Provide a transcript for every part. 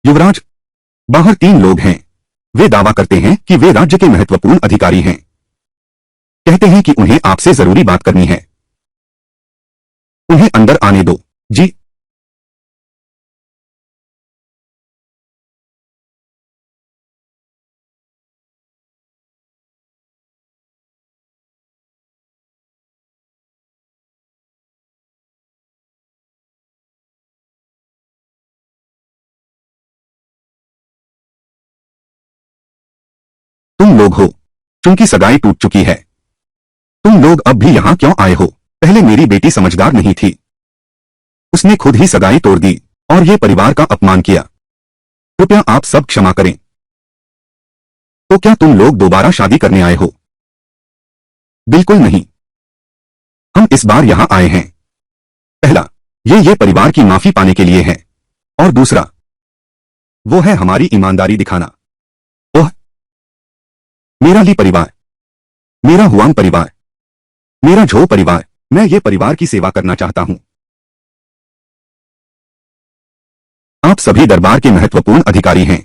युवराज, बाहर 3 लोग हैं। वे दावा करते हैं कि वे राज्य के महत्वपूर्ण अधिकारी हैं। कहते हैं कि उन्हें आपसे जरूरी बात करनी है। उन्हें अंदर आने दो। जी। तुम लोग हो जिनकी सगाई टूट चुकी है। तुम लोग अब भी यहां क्यों आए हो? पहले मेरी बेटी समझदार नहीं थी। उसने खुद ही सगाई तोड़ दी और ये परिवार का अपमान किया। कृपया आप सब क्षमा करें। तो क्या तुम लोग दोबारा शादी करने आए हो? बिल्कुल नहीं। हम इस बार यहां आए हैं, पहला, ये परिवार की माफी पाने के लिए है, और दूसरा, वो है हमारी ईमानदारी दिखाना। ओह, मेरा ली परिवार, मेरा हुआंग परिवार, मेरा झो परिवार, मैं ये परिवार की सेवा करना चाहता हूं। आप सभी दरबार के महत्वपूर्ण अधिकारी हैं।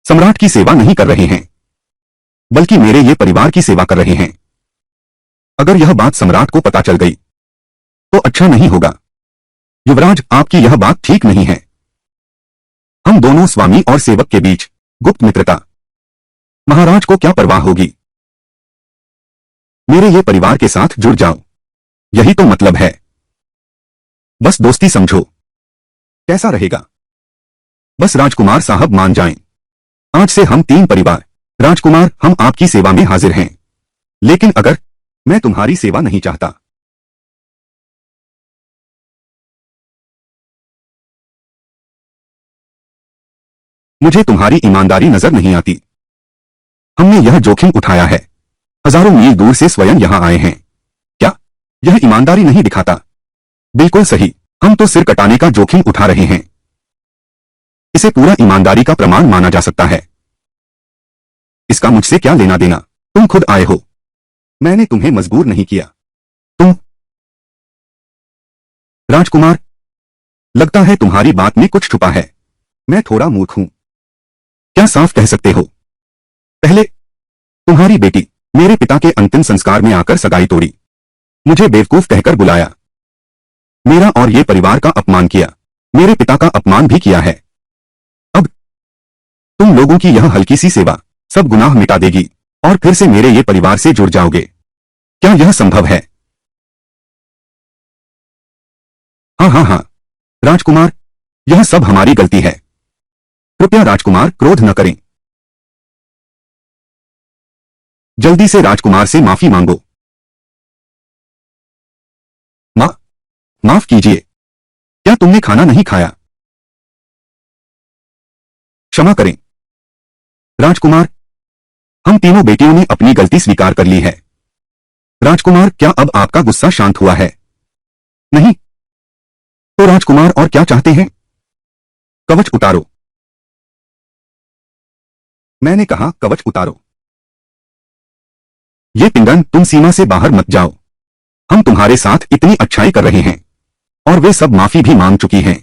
सम्राट की सेवा नहीं कर रहे हैं, बल्कि मेरे ये परिवार की सेवा कर रहे हैं। अगर यह बात सम्राट को पता चल गई तो अच्छा नहीं होगा। युवराज, आपकी यह बात ठीक नहीं है। हम दोनों स्वामी और सेवक के बीच गुप्त मित्रता। महाराज को क्या परवाह होगी? मेरे ये परिवार के साथ जुड़ जाओ, यही तो मतलब है। बस दोस्ती समझो। कैसा रहेगा? बस राजकुमार साहब मान जाएं। आज से हम 3 परिवार, राजकुमार, हम आपकी सेवा में हाजिर हैं। लेकिन अगर मैं तुम्हारी सेवा नहीं चाहता, मुझे तुम्हारी ईमानदारी नजर नहीं आती। हमने यह जोखिम उठाया है, हजारों मील दूर से स्वयं यहां आए हैं। क्या यह ईमानदारी नहीं दिखाता? बिल्कुल सही, हम तो सिर कटाने का जोखिम उठा रहे हैं। इसे पूरा ईमानदारी का प्रमाण माना जा सकता है। इसका मुझसे क्या लेना देना? तुम खुद आए हो, मैंने तुम्हें मजबूर नहीं किया। तुम राजकुमार, लगता है तुम्हारी बात में कुछ छुपा है। मैं थोड़ा मूर्ख हूं, क्या साफ कह सकते हो? पहले तुम्हारी बेटी मेरे पिता के अंतिम संस्कार में आकर सगाई तोड़ी, मुझे बेवकूफ कहकर बुलाया, मेरा और ये परिवार का अपमान किया, मेरे पिता का अपमान भी किया है। अब तुम लोगों की यह हल्की सी सेवा सब गुनाह मिटा देगी और फिर से मेरे ये परिवार से जुड़ जाओगे। क्या यह संभव है? हाँ हाँ हाँ, राजकुमार, यह सब हमारी गलती है। कृपया राजकुमार क्रोध न करें। जल्दी से राजकुमार से माफी मांगो। माफ कीजिए, क्या तुमने खाना नहीं खाया? क्षमा करें राजकुमार, हम तीनों बेटियों ने अपनी गलती स्वीकार कर ली है। राजकुमार, क्या अब आपका गुस्सा शांत हुआ है? नहीं? तो राजकुमार और क्या चाहते हैं? कवच उतारो। मैंने कहा कवच उतारो। ये पिंगन, तुम सीमा से बाहर मत जाओ। हम तुम्हारे साथ इतनी अच्छाई कर रहे हैं और वे सब माफी भी मांग चुकी हैं।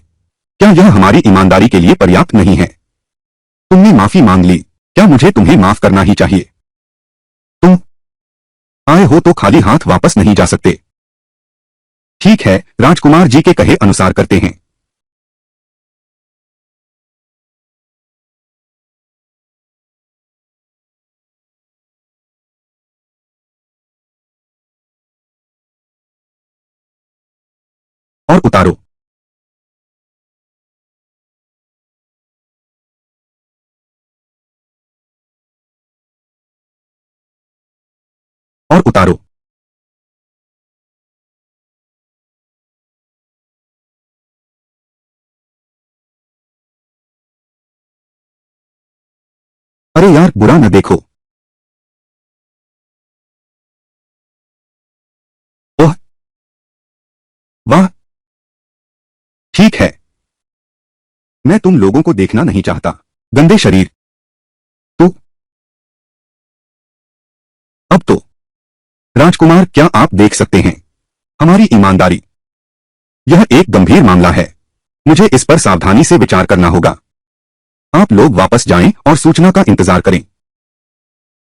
क्या यह हमारी ईमानदारी के लिए पर्याप्त नहीं है? तुमने माफी मांग ली, क्या मुझे तुम्हें माफ करना ही चाहिए? तुम आए हो तो खाली हाथ वापस नहीं जा सकते। ठीक है, राजकुमार जी के कहे अनुसार करते हैं। और उतारो। और उतारो। अरे यार, बुरा न देखो। ओह, वाह, ठीक है। मैं तुम लोगों को देखना नहीं चाहता। गंदे शरीर। तू। अब तो राजकुमार, क्या आप देख सकते हैं हमारी ईमानदारी? यह एक गंभीर मामला है, मुझे इस पर सावधानी से विचार करना होगा। आप लोग वापस जाएं और सूचना का इंतजार करें।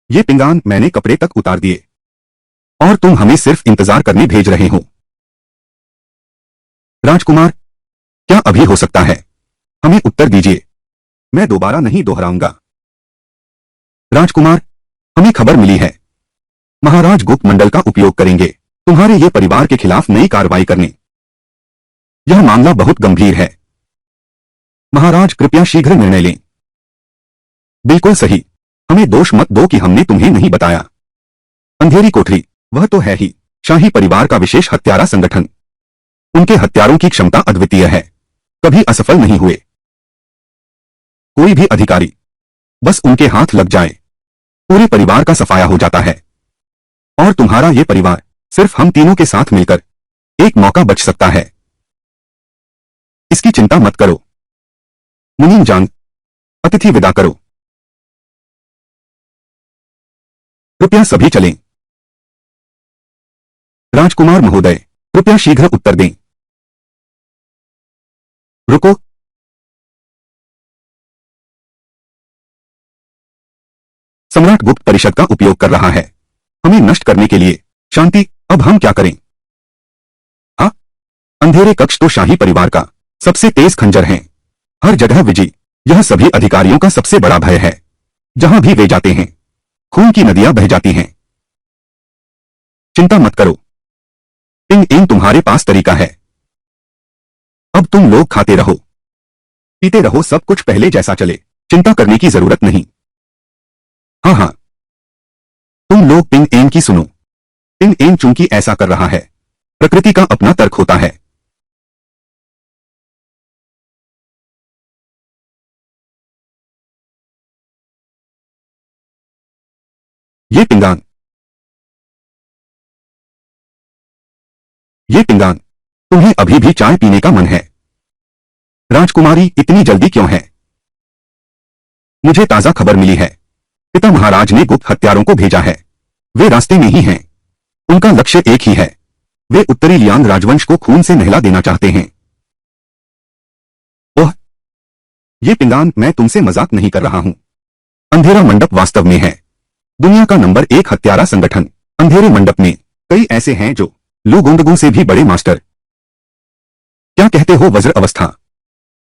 ये पिंगान मैंने कपड़े तक उतार दिए और तुम हमें सिर्फ इंतजार करने भेज रहे हो। राजकुमार, क्या अभी हो सकता है? हमें उत्तर दीजिए। मैं दोबारा नहीं दोहराऊंगा। राजकुमार, हमें खबर मिली है। महाराज गुप्त मंडल का उपयोग करेंगे तुम्हारे ये परिवार के खिलाफ नई कार्रवाई करने। यह मामला बहुत गंभीर है। महाराज कृपया शीघ्र निर्णय लें। बिल्कुल सही। हमें दोष मत दो कि हमने तुम्हें नहीं बताया। अंधेरी कोठरी, वह तो है ही शाही परिवार का विशेष हत्यारा संगठन। उनके हत्यारों की क्षमता अद्वितीय है, कभी असफल नहीं हुए। कोई भी अधिकारी बस उनके हाथ लग जाए, पूरे परिवार का सफाया हो जाता है। और तुम्हारा ये परिवार सिर्फ हम तीनों के साथ मिलकर एक मौका बच सकता है। इसकी चिंता मत करो। मुनीम जान, अतिथि विदा करो। कृपया सभी चलें। राजकुमार महोदय, कृपया शीघ्र उत्तर दें। रुको। सम्राट गुप्त परिषद का उपयोग कर रहा है हमें नष्ट करने के लिए। शांति, अब हम क्या करें? हाँ, अंधेरे कक्ष तो शाही परिवार का सबसे तेज खंजर है। हर जगह विजय, यह सभी अधिकारियों का सबसे बड़ा भय है। जहां भी वे जाते हैं खून की नदियां बह जाती हैं। चिंता मत करो, पिंग एन तुम्हारे पास तरीका है। अब तुम लोग खाते रहो, पीते रहो, सब कुछ पहले जैसा चले। चिंता करने की जरूरत नहीं। हाँ हाँ, तुम लोग पिंग एन की सुनो। पिंग एन चूंकि ऐसा कर रहा है, प्रकृति का अपना तर्क होता है। ये पिंगान, तुम्हें अभी भी चाय पीने का मन है? राजकुमारी, इतनी जल्दी क्यों है? मुझे ताजा खबर मिली है। पिता महाराज ने गुप्त हत्यारों को भेजा है। वे रास्ते में ही हैं। उनका लक्ष्य एक ही है। वे उत्तरी लियांग राजवंश को खून से नहला देना चाहते हैं। ओह, ये पिंगान, मैं तुमसे मजाक नहीं कर रहा हूं। अंधेरा मंडप वास्तव में है दुनिया का नंबर 1 हत्यारा संगठन। अंधेरे मंडप में कई ऐसे हैं जो लुगोंडगों से भी बड़े मास्टर। क्या कहते हो वज्र अवस्था?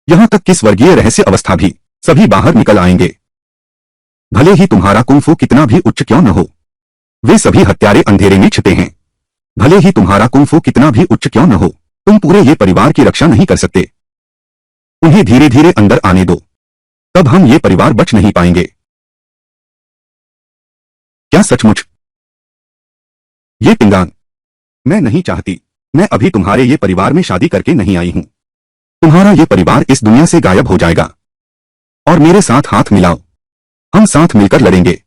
यहां तक कि स्वर्गीय रहस्य अवस्था भी सभी बाहर निकल आएंगे। भले ही तुम्हारा कुंफू कितना भी उच्च क्यों न हो, वे सभी हत्यारे अंधेरे में छिपे हैं। भले ही तुम्हारा कुंफू कितना भी उच्च क्यों न हो, तुम पूरे ये परिवार की रक्षा नहीं कर सकते। उन्हें धीरे धीरे अंदर आने दो, तब हम ये परिवार बच नहीं पाएंगे। क्या सचमुच? ये पिंगान, मैं नहीं चाहती। मैं अभी तुम्हारे ये परिवार में शादी करके नहीं आई हूं। तुम्हारा ये परिवार इस दुनिया से गायब हो जाएगा। और मेरे साथ हाथ मिलाओ, हम साथ मिलकर लड़ेंगे।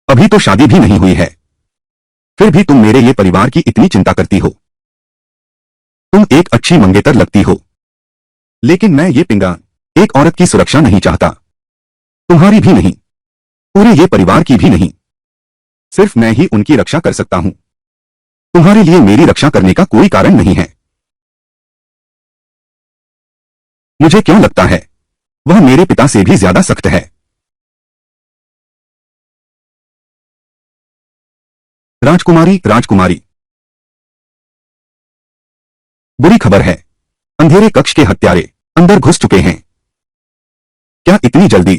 अभी तो शादी भी नहीं हुई है, फिर भी तुम मेरे ये परिवार की इतनी चिंता करती हो। तुम एक अच्छी मंगेतर लगती हो, लेकिन मैं ये पिंगान एक औरत की सुरक्षा नहीं चाहता। तुम्हारी भी नहीं, पूरे ये परिवार की भी नहीं। सिर्फ मैं ही उनकी रक्षा कर सकता हूं। तुम्हारे लिए मेरी रक्षा करने का कोई कारण नहीं है। मुझे क्यों लगता है वह मेरे पिता से भी ज्यादा सख्त है। राजकुमारी, राजकुमारी, बुरी खबर है। अंधेरे कक्ष के हत्यारे अंदर घुस चुके हैं। क्या इतनी जल्दी?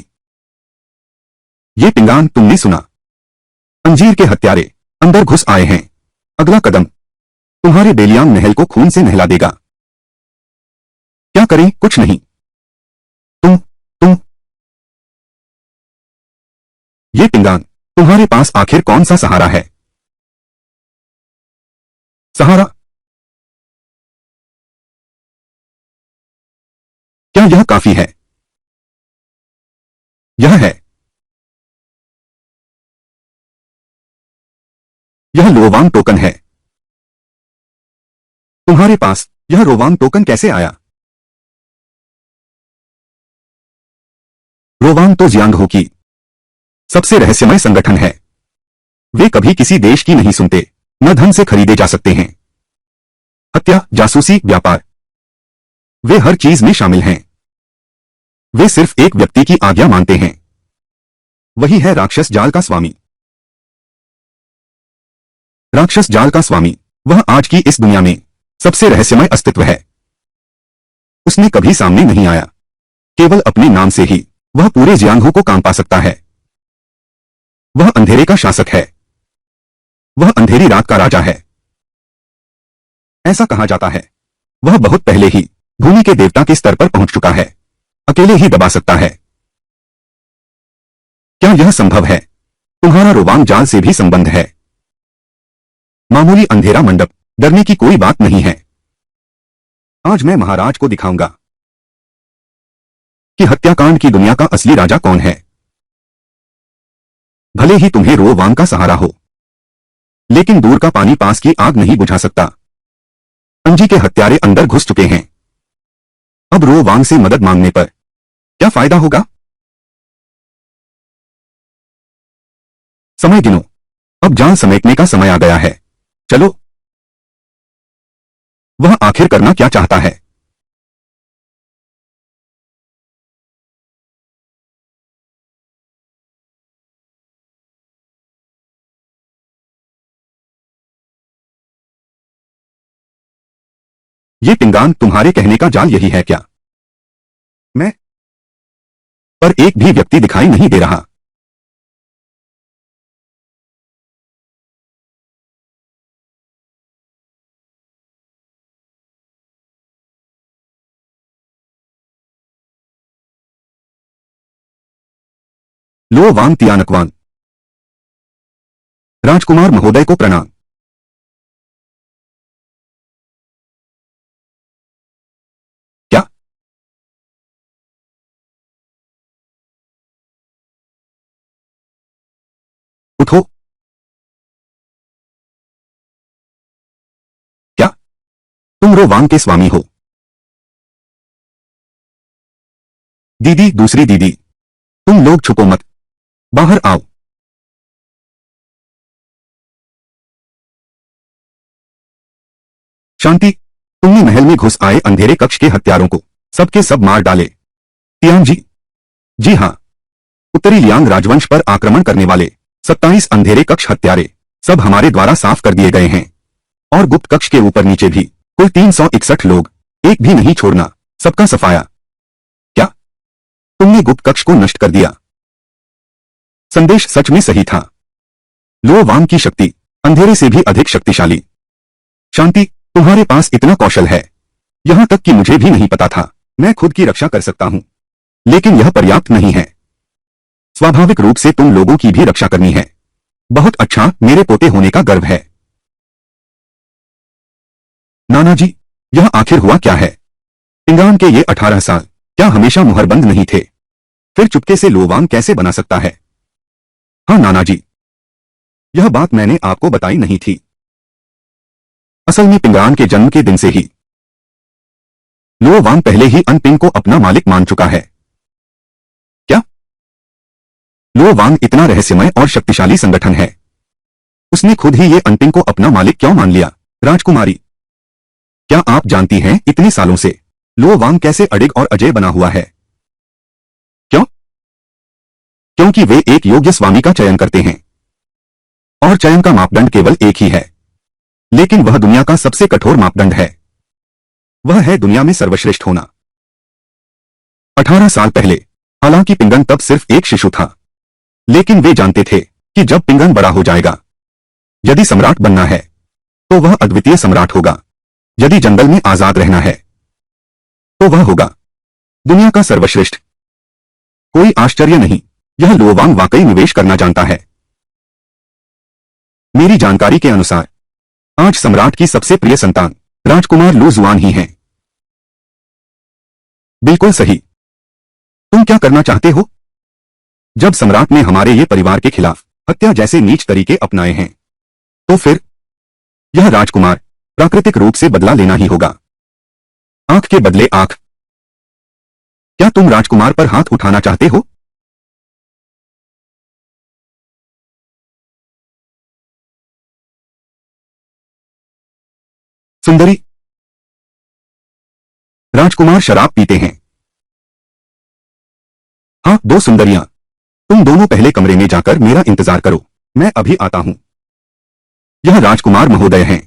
ये पिंगान, तुमने सुना? अंजीर के हत्यारे अंदर घुस आए हैं। अगला कदम तुम्हारे बेलियांग महल को खून से नहला देगा। क्या करें? कुछ नहीं। तुम ये पिंगान, तुम्हारे पास आखिर कौन सा सहारा है? सहारा? क्या यह काफी है? यह है। यह लोवांग टोकन है। तुम्हारे पास यह रोवांग टोकन कैसे आया? रोवांग तो जियांगहो की सबसे रहस्यमय संगठन है। वे कभी किसी देश की नहीं सुनते, न धन से खरीदे जा सकते हैं। हत्या, जासूसी, व्यापार, वे हर चीज में शामिल हैं। वे सिर्फ एक व्यक्ति की आज्ञा मानते हैं, वही है राक्षस जाल का स्वामी। राक्षस जाल का स्वामी, वह आज की इस दुनिया में सबसे रहस्यमय अस्तित्व है। उसने कभी सामने नहीं आया, केवल अपने नाम से ही वह पूरे जियांगहो को काम पा सकता है। वह अंधेरे का शासक है, वह अंधेरी रात का राजा है। ऐसा कहा जाता है वह बहुत पहले ही भूमि के देवता के स्तर पर पहुंच चुका है, अकेले ही दबा सकता है। क्या यह संभव है? तुम्हारा रोवांग जाल से भी संबंध है। मामूली अंधेरा मंडप, डरने की कोई बात नहीं है। आज मैं महाराज को दिखाऊंगा कि हत्याकांड की दुनिया का असली राजा कौन है। भले ही तुम्हें रोवांग का सहारा हो, लेकिन दूर का पानी पास की आग नहीं बुझा सकता। अंजी के हत्यारे अंदर घुस चुके हैं। अब रोवांग से मदद मांगने पर क्या फायदा होगा? समय गिनो, अब जान समेटने का समय आ गया है। चलो। वह आखिर करना क्या चाहता है? ये पिंगान, तुम्हारे कहने का जाल यही है क्या? मैं पर एक भी व्यक्ति दिखाई नहीं दे रहा। लो वांग तियानकवान, राजकुमार महोदय को प्रणाम। क्या? उठो। क्या तुम रोवांग के स्वामी हो? दीदी, दूसरी दीदी, तुम लोग छुपो मत, बाहर आओ। शांति, तुमने महल में घुस आए अंधेरे कक्ष के हत्यारों को सबके सब मार डाले। तियांग जी? जी हां, उत्तरी लियांग राजवंश पर आक्रमण करने वाले 27 अंधेरे कक्ष हत्यारे सब हमारे द्वारा साफ कर दिए गए हैं। और गुप्त कक्ष के ऊपर नीचे भी कुल 361 लोग, एक भी नहीं छोड़ना, सबका सफाया। क्या तुमने गुप्त कक्ष को नष्ट कर दिया? संदेश सच में सही था। लो वांग की शक्ति अंधेरे से भी अधिक शक्तिशाली। शांति, तुम्हारे पास इतना कौशल है, यहां तक कि मुझे भी नहीं पता था। मैं खुद की रक्षा कर सकता हूं, लेकिन यह पर्याप्त नहीं है। स्वाभाविक रूप से तुम लोगों की भी रक्षा करनी है। बहुत अच्छा, मेरे पोते होने का गर्व है। नाना जी, यह आखिर हुआ क्या है? पिंगान के ये 18 साल क्या हमेशा मुहरबंद नहीं थे? फिर चुपके से लोवांग कैसे बना सकता है? हाँ नाना जी, यह बात मैंने आपको बताई नहीं थी। असल में पिंगान के जन्म के दिन से ही लोवांग पहले ही अनपिंग को अपना मालिक मान चुका है। क्या? लोवांग इतना रहस्यमय और शक्तिशाली संगठन है, उसने खुद ही ये अनपिंग को अपना मालिक क्यों मान लिया? राजकुमारी, क्या आप जानती हैं इतने सालों से लोवांग कैसे अडिग और अजय बना हुआ है? क्यों? क्योंकि वे एक योग्य स्वामी का चयन करते हैं, और चयन का मापदंड केवल एक ही है, लेकिन वह दुनिया का सबसे कठोर मापदंड है। वह है दुनिया में सर्वश्रेष्ठ होना। 18 साल पहले, हालांकि पिंगन तब सिर्फ एक शिशु था, लेकिन वे जानते थे कि जब पिंगन बड़ा हो जाएगा, यदि सम्राट बनना है तो वह अद्वितीय सम्राट होगा। यदि जंगल में आजाद रहना है तो वह होगा दुनिया का सर्वश्रेष्ठ। कोई आश्चर्य नहीं, यह लोवांग वाकई निवेश करना जानता है। मेरी जानकारी के अनुसार आज सम्राट की सबसे प्रिय संतान राजकुमार लू जुआन ही हैं। बिल्कुल सही। तुम क्या करना चाहते हो? जब सम्राट ने हमारे ये परिवार के खिलाफ हत्या जैसे नीच तरीके अपनाए हैं, तो फिर यह राजकुमार प्राकृतिक रूप से बदला लेना ही होगा। आंख के बदले आंख। क्या तुम राजकुमार पर हाथ उठाना चाहते हो? सुंदरी। राजकुमार शराब पीते हैं। हाँ, दो सुंदरियां। तुम दोनों पहले कमरे में जाकर मेरा इंतजार करो, मैं अभी आता हूं। यह राजकुमार महोदय हैं।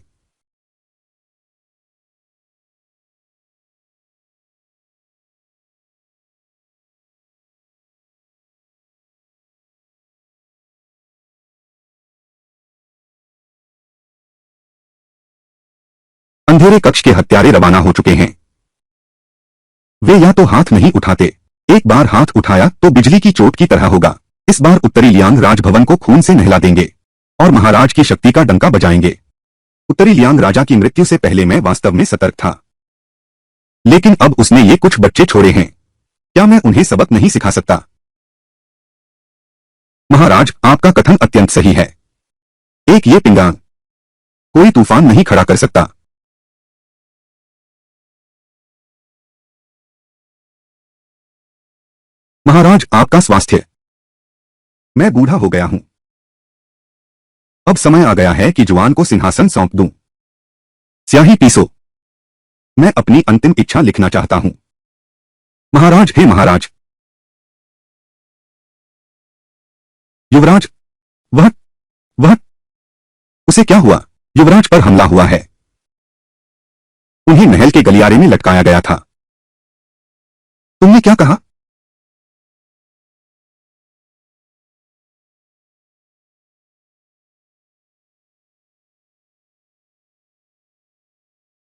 अंधेरे कक्ष के हत्यारे रवाना हो चुके हैं। वे या तो हाथ नहीं उठाते, एक बार हाथ उठाया तो बिजली की चोट की तरह होगा। इस बार उत्तरी लियांग राजभवन को खून से नहला देंगे और महाराज की शक्ति का डंका बजाएंगे। उत्तरी लियांग राजा की मृत्यु से पहले मैं वास्तव में सतर्क था, लेकिन अब उसने ये कुछ बच्चे छोड़े हैं। क्या मैं उन्हें सबक नहीं सिखा सकता? महाराज, आपका कथन अत्यंत सही है। एक ये पिंगान कोई तूफान नहीं खड़ा कर सकता। महाराज, आपका स्वास्थ्य। मैं बूढ़ा हो गया हूं। अब समय आ गया है कि जुआन को सिंहासन सौंप दूं। स्याही पीसो। मैं अपनी अंतिम इच्छा लिखना चाहता हूं। महाराज, हे महाराज। युवराज, वह वह उसे क्या हुआ? युवराज पर हमला हुआ है। उन्हें महल के गलियारे में लटकाया गया था। तुमने क्या कहा?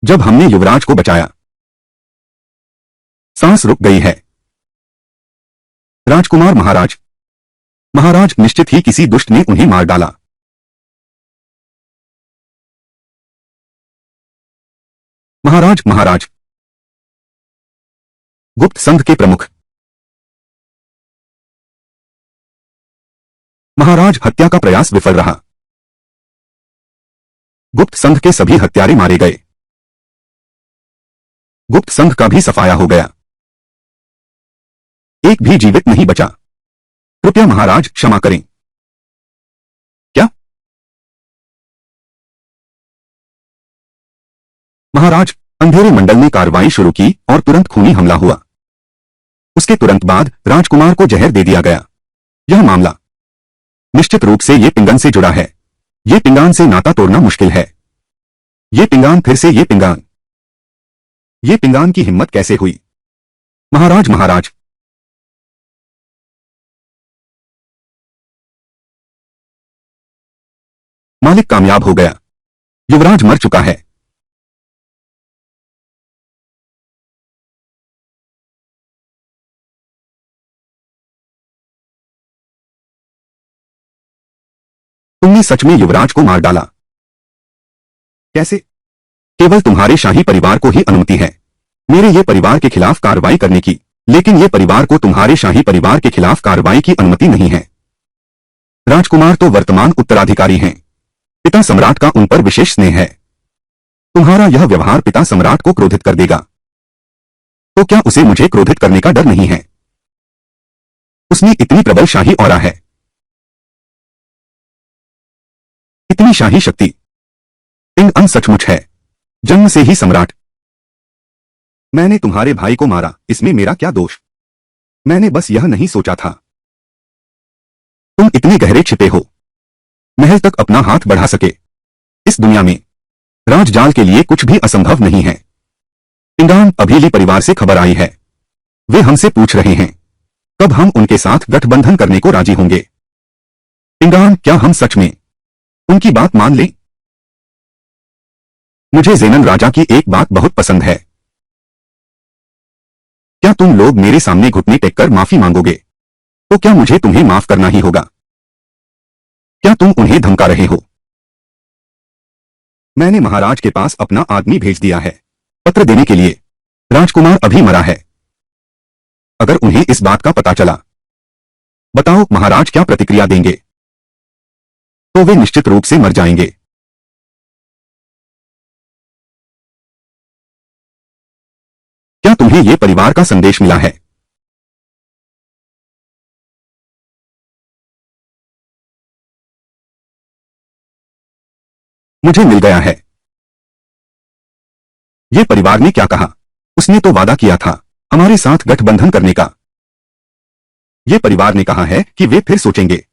जब हमने युवराज को बचाया, सांस रुक गई है। राजकुमार, महाराज। महाराज, निश्चित ही किसी दुष्ट ने उन्हें मार डाला। महाराज, महाराज। गुप्त संघ के प्रमुख। महाराज, हत्या का प्रयास विफल रहा। गुप्त संघ के सभी हत्यारे मारे गए। गुप्त संघ का भी सफाया हो गया। एक भी जीवित नहीं बचा। कृपया महाराज, क्षमा करें। क्या? महाराज, अंधेरे मंडल ने कार्रवाई शुरू की और तुरंत खूनी हमला हुआ। उसके तुरंत बाद राजकुमार को जहर दे दिया गया। यह मामला निश्चित रूप से ये पिंगन से जुड़ा है। ये पिंगान से नाता तोड़ना मुश्किल है। ये पिंगान, फिर से ये पिंगान। ये पिंगान की हिम्मत कैसे हुई? महाराज, महाराज। मालिक कामयाब हो गया। युवराज मर चुका है। तुमने सच में युवराज को मार डाला? कैसे? केवल तुम्हारे शाही परिवार को ही अनुमति है मेरे ये परिवार के खिलाफ कार्रवाई करने की, लेकिन ये परिवार को तुम्हारे शाही परिवार के खिलाफ कार्रवाई की अनुमति नहीं है। राजकुमार तो वर्तमान उत्तराधिकारी हैं। पिता सम्राट का उन पर विशेष स्नेह है। तुम्हारा यह व्यवहार पिता सम्राट को क्रोधित कर देगा। तो क्या उसे मुझे क्रोधित करने का डर नहीं है? उसमें इतनी प्रबल शाही ऑरा है, इतनी शाही शक्ति। पिंग अन सचमुच है, जन्म से ही सम्राट। मैंने तुम्हारे भाई को मारा, इसमें मेरा क्या दोष? मैंने बस यह नहीं सोचा था। तुम इतने गहरे छिपे हो, महल तक अपना हाथ बढ़ा सके। इस दुनिया में राजजाल के लिए कुछ भी असंभव नहीं है। पिंगान, अभीली परिवार से खबर आई है। वे हमसे पूछ रहे हैं कब हम उनके साथ गठबंधन करने को राजी होंगे। पिंगान, क्या हम सच में उनकी बात मान लें? मुझे ज़ेनन राजा की एक बात बहुत पसंद है। क्या तुम लोग मेरे सामने घुटने टेककर माफी मांगोगे? तो क्या मुझे तुम्हें माफ करना ही होगा? क्या तुम उन्हें धमका रहे हो? मैंने महाराज के पास अपना आदमी भेज दिया है पत्र देने के लिए। राजकुमार अभी मरा है। अगर उन्हें इस बात का पता चला, बताओ महाराज क्या प्रतिक्रिया देंगे? तो वे निश्चित रूप से मर जाएंगे। तुम्हें ये परिवार का संदेश मिला है। मुझे मिल गया है। ये परिवार ने क्या कहा? उसने तो वादा किया था हमारे साथ गठबंधन करने का। ये परिवार ने कहा है कि वे फिर सोचेंगे।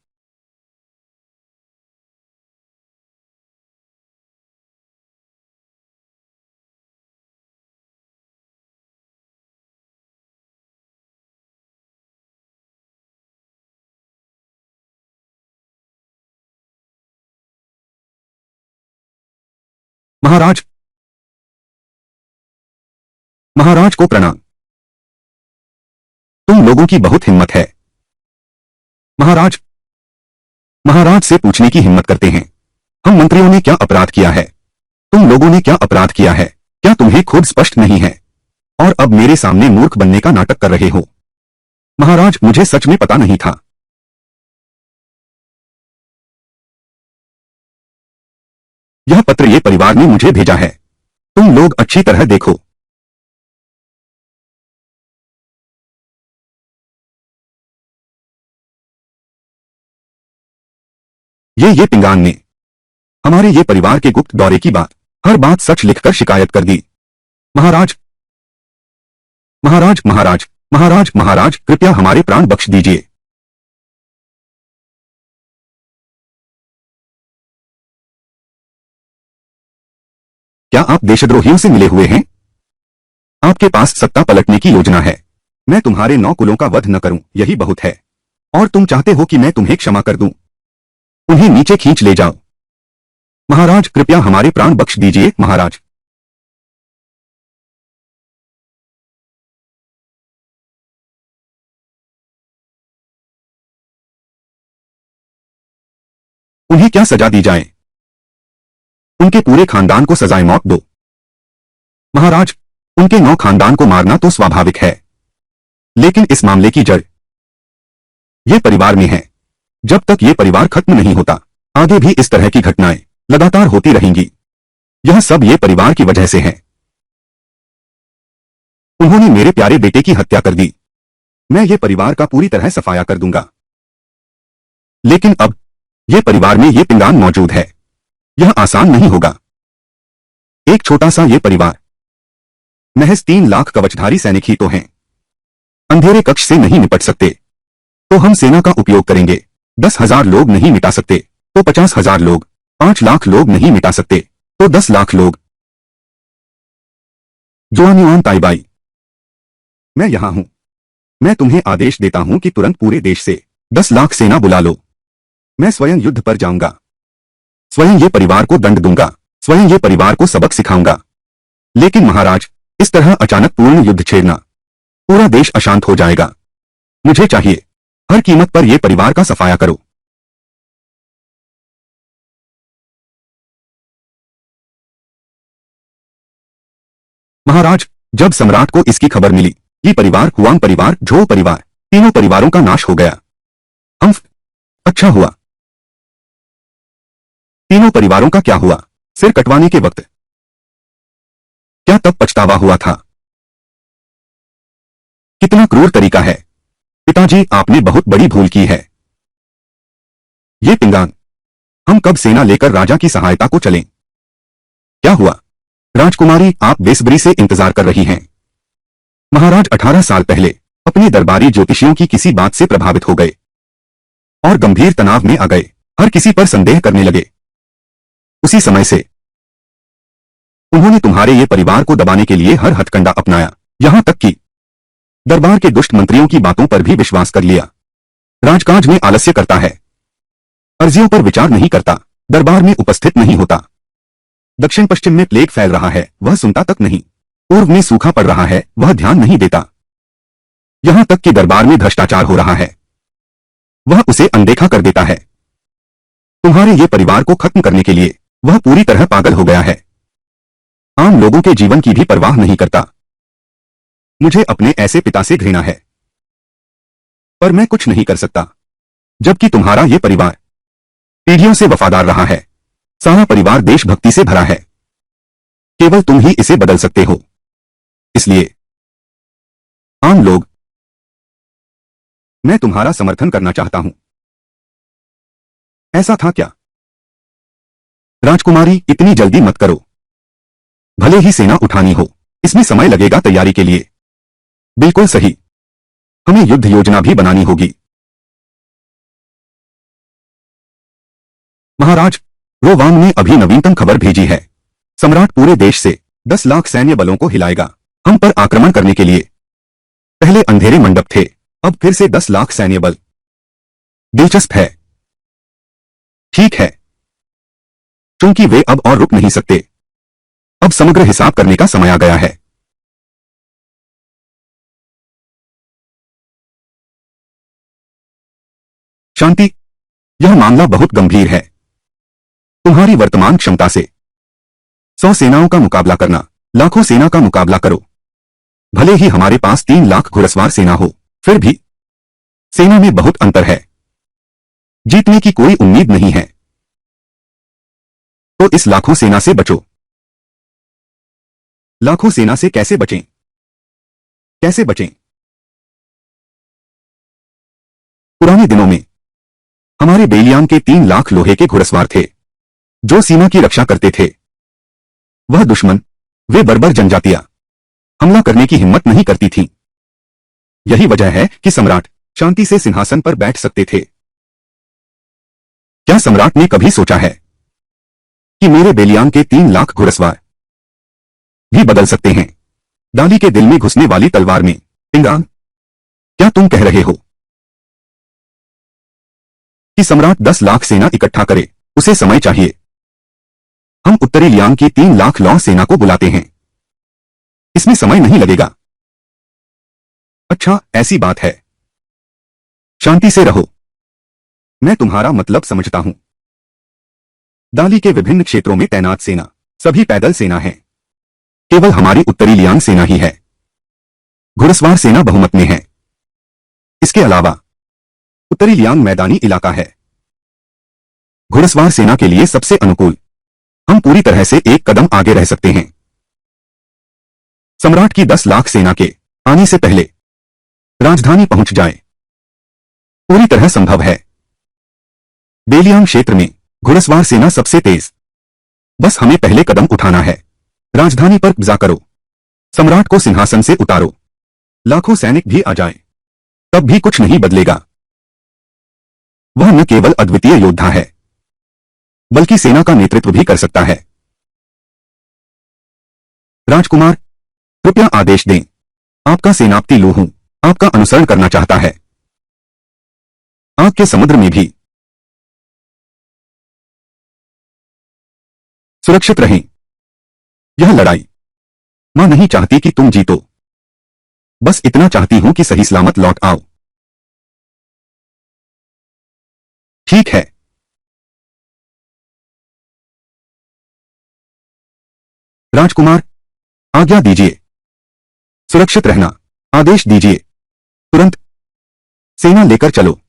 महाराज, महाराज को प्रणाम। तुम लोगों की बहुत हिम्मत है। महाराज, महाराज से पूछने की हिम्मत करते हैं। हम मंत्रियों ने क्या अपराध किया है? तुम लोगों ने क्या अपराध किया है? क्या तुम्हें खुद स्पष्ट नहीं है? और अब मेरे सामने मूर्ख बनने का नाटक कर रहे हो। महाराज, मुझे सच में पता नहीं था। यह पत्र ये परिवार ने मुझे भेजा है। तुम लोग अच्छी तरह देखो। ये पिंगान ने हमारे ये परिवार के गुप्त दौरे की बात, हर बात सच लिखकर शिकायत कर दी। महाराज, महाराज, महाराज, महाराज, महाराज, कृपया हमारे प्राण बख्श दीजिए। क्या आप देशद्रोहियों से मिले हुए हैं? आपके पास सत्ता पलटने की योजना है। मैं तुम्हारे 9 कुलों का वध न करूं, यही बहुत है। और तुम चाहते हो कि मैं तुम्हें क्षमा कर दूं। उन्हें नीचे खींच ले जाओ। महाराज, कृपया हमारे प्राण बख्श दीजिए। महाराज, उन्हें क्या सजा दी जाए? उनके पूरे खानदान को सजाए मौत दो। महाराज, उनके 9 खानदान को मारना तो स्वाभाविक है, लेकिन इस मामले की जड़ ये परिवार में है। जब तक ये परिवार खत्म नहीं होता, आगे भी इस तरह की घटनाएं लगातार होती रहेंगी। यह सब ये परिवार की वजह से है। उन्होंने मेरे प्यारे बेटे की हत्या कर दी। मैं ये परिवार का पूरी तरह सफाया कर दूंगा। लेकिन अब ये परिवार में ये पिंगान मौजूद है। यह आसान नहीं होगा। एक छोटा सा ये परिवार, महज 3 लाख कवचधारी सैनिक ही तो हैं। अंधेरे कक्ष से नहीं निपट सकते तो हम सेना का उपयोग करेंगे। 10,000 लोग नहीं मिटा सकते तो 50,000 लोग। 5 लाख लोग नहीं मिटा सकते तो 10 लाख लोग। जोआन्युआन ताइबाई, मैं यहां हूं। मैं तुम्हें आदेश देता हूं कि तुरंत पूरे देश से 10 लाख सेना बुला लो। मैं स्वयं युद्ध पर जाऊंगा। स्वयं ये परिवार को दंड दूंगा। स्वयं ये परिवार को सबक सिखाऊंगा। लेकिन महाराज, इस तरह अचानक पूर्ण युद्ध छेड़ना, पूरा देश अशांत हो जाएगा। मुझे चाहिए हर कीमत पर यह परिवार का सफाया करो। महाराज, जब सम्राट को इसकी खबर मिली, ये परिवार, हुआंग परिवार, झो परिवार, तीनों परिवारों का नाश हो गया। हम अच्छा हुआ। तीनों परिवारों का क्या हुआ? सिर कटवाने के वक्त क्या तब पछतावा हुआ था? कितना क्रूर तरीका है। पिताजी, आपने बहुत बड़ी भूल की है। ये पिंगान, हम कब सेना लेकर राजा की सहायता को चलें? क्या हुआ? राजकुमारी, आप बेसब्री से इंतजार कर रही हैं। महाराज 18 साल पहले अपने दरबारी ज्योतिषियों की किसी बात से प्रभावित हो गए और गंभीर तनाव में आ गए। हर किसी पर संदेह करने लगे। उसी समय से उन्होंने तुम्हारे ये परिवार को दबाने के लिए हर हथकंडा अपनाया, यहां तक कि दरबार के दुष्ट मंत्रियों की बातों पर भी विश्वास कर लिया। राजकाज में आलस्य करता है, अर्जियों पर विचार नहीं करता, दरबार में उपस्थित नहीं होता। दक्षिण पश्चिम में प्लेग फैल रहा है, वह सुनता तक नहीं। पूर्व में सूखा पड़ रहा है, वह ध्यान नहीं देता। यहां तक कि दरबार में भ्रष्टाचार हो रहा है, वह उसे अनदेखा कर देता है। तुम्हारे ये परिवार को खत्म करने के लिए वह पूरी तरह पागल हो गया है। आम लोगों के जीवन की भी परवाह नहीं करता। मुझे अपने ऐसे पिता से घृणा है, पर मैं कुछ नहीं कर सकता। जबकि तुम्हारा ये परिवार पीढ़ियों से वफादार रहा है, सारा परिवार देशभक्ति से भरा है। केवल तुम ही इसे बदल सकते हो। इसलिए आम लोग, मैं तुम्हारा समर्थन करना चाहता हूं। ऐसा था क्या? राजकुमारी, इतनी जल्दी मत करो। भले ही सेना उठानी हो, इसमें समय लगेगा तैयारी के लिए। बिल्कुल सही। हमें युद्ध योजना भी बनानी होगी। महाराज, रोवांग ने अभी नवीनतम खबर भेजी है। सम्राट पूरे देश से 10 लाख सैन्य बलों को हिलाएगा हम पर आक्रमण करने के लिए। पहले अंधेरे मंडप थे, अब फिर से 10 लाख सैन्य बल। दिलचस्प है। ठीक है, क्योंकि वे अब और रुक नहीं सकते। अब समग्र हिसाब करने का समय आ गया है। शांति, यह मामला बहुत गंभीर है। तुम्हारी वर्तमान क्षमता से 100 सेनाओं का मुकाबला करना, लाखों सेना का मुकाबला करो। भले ही हमारे पास 3 लाख घुड़सवार सेना हो, फिर भी सेना में बहुत अंतर है। जीतने की कोई उम्मीद नहीं है। तो इस लाखों सेना से बचो। लाखों सेना से कैसे बचें? कैसे बचें? पुराने दिनों में हमारे बेलियान के 3 लाख लोहे के घुड़सवार थे, जो सीमा की रक्षा करते थे। वह दुश्मन, वे बर्बर जनजातियां हमला करने की हिम्मत नहीं करती थीं। यही वजह है कि सम्राट शांति से सिंहासन पर बैठ सकते थे। क्या सम्राट ने कभी सोचा है कि मेरे बेलियान के 3 लाख घुड़सवार भी बदल सकते हैं दाली के दिल में घुसने वाली तलवार में? पिंगांग, क्या तुम कह रहे हो कि सम्राट 10 लाख सेना इकट्ठा करे? उसे समय चाहिए। हम उत्तरी लियांग की 3 लाख लौ सेना को बुलाते हैं। इसमें समय नहीं लगेगा। अच्छा, ऐसी बात है। शांति से रहो। मैं तुम्हारा मतलब समझता हूं। दाली के विभिन्न क्षेत्रों में तैनात सेना सभी पैदल सेना है। केवल हमारी उत्तरी लियांग सेना ही है। घुड़सवार सेना बहुमत में है। इसके अलावा उत्तरी लियांग मैदानी इलाका है, घुड़सवार सेना के लिए सबसे अनुकूल। हम पूरी तरह से एक कदम आगे रह सकते हैं। सम्राट की 10 लाख सेना के आने से पहले राजधानी पहुंच जाए, पूरी तरह संभव है। बेलियांग क्षेत्र में घुड़सवार सेना सबसे तेज। बस हमें पहले कदम उठाना है। राजधानी पर कब्जा करो, सम्राट को सिंहासन से उतारो। लाखों सैनिक भी आ जाएं, तब भी कुछ नहीं बदलेगा। वह न केवल अद्वितीय योद्धा है, बल्कि सेना का नेतृत्व भी कर सकता है। राजकुमार, कृपया आदेश दें। आपका सेनापति लूहू आपका अनुसरण करना चाहता है। आग के समुद्र में भी सुरक्षित रहें। यह लड़ाई मां नहीं चाहती कि तुम जीतो, बस इतना चाहती हूं कि सही सलामत लौट आओ। ठीक है। राजकुमार, आज्ञा दीजिए। सुरक्षित रहना। आदेश दीजिए। तुरंत सेना लेकर चलो।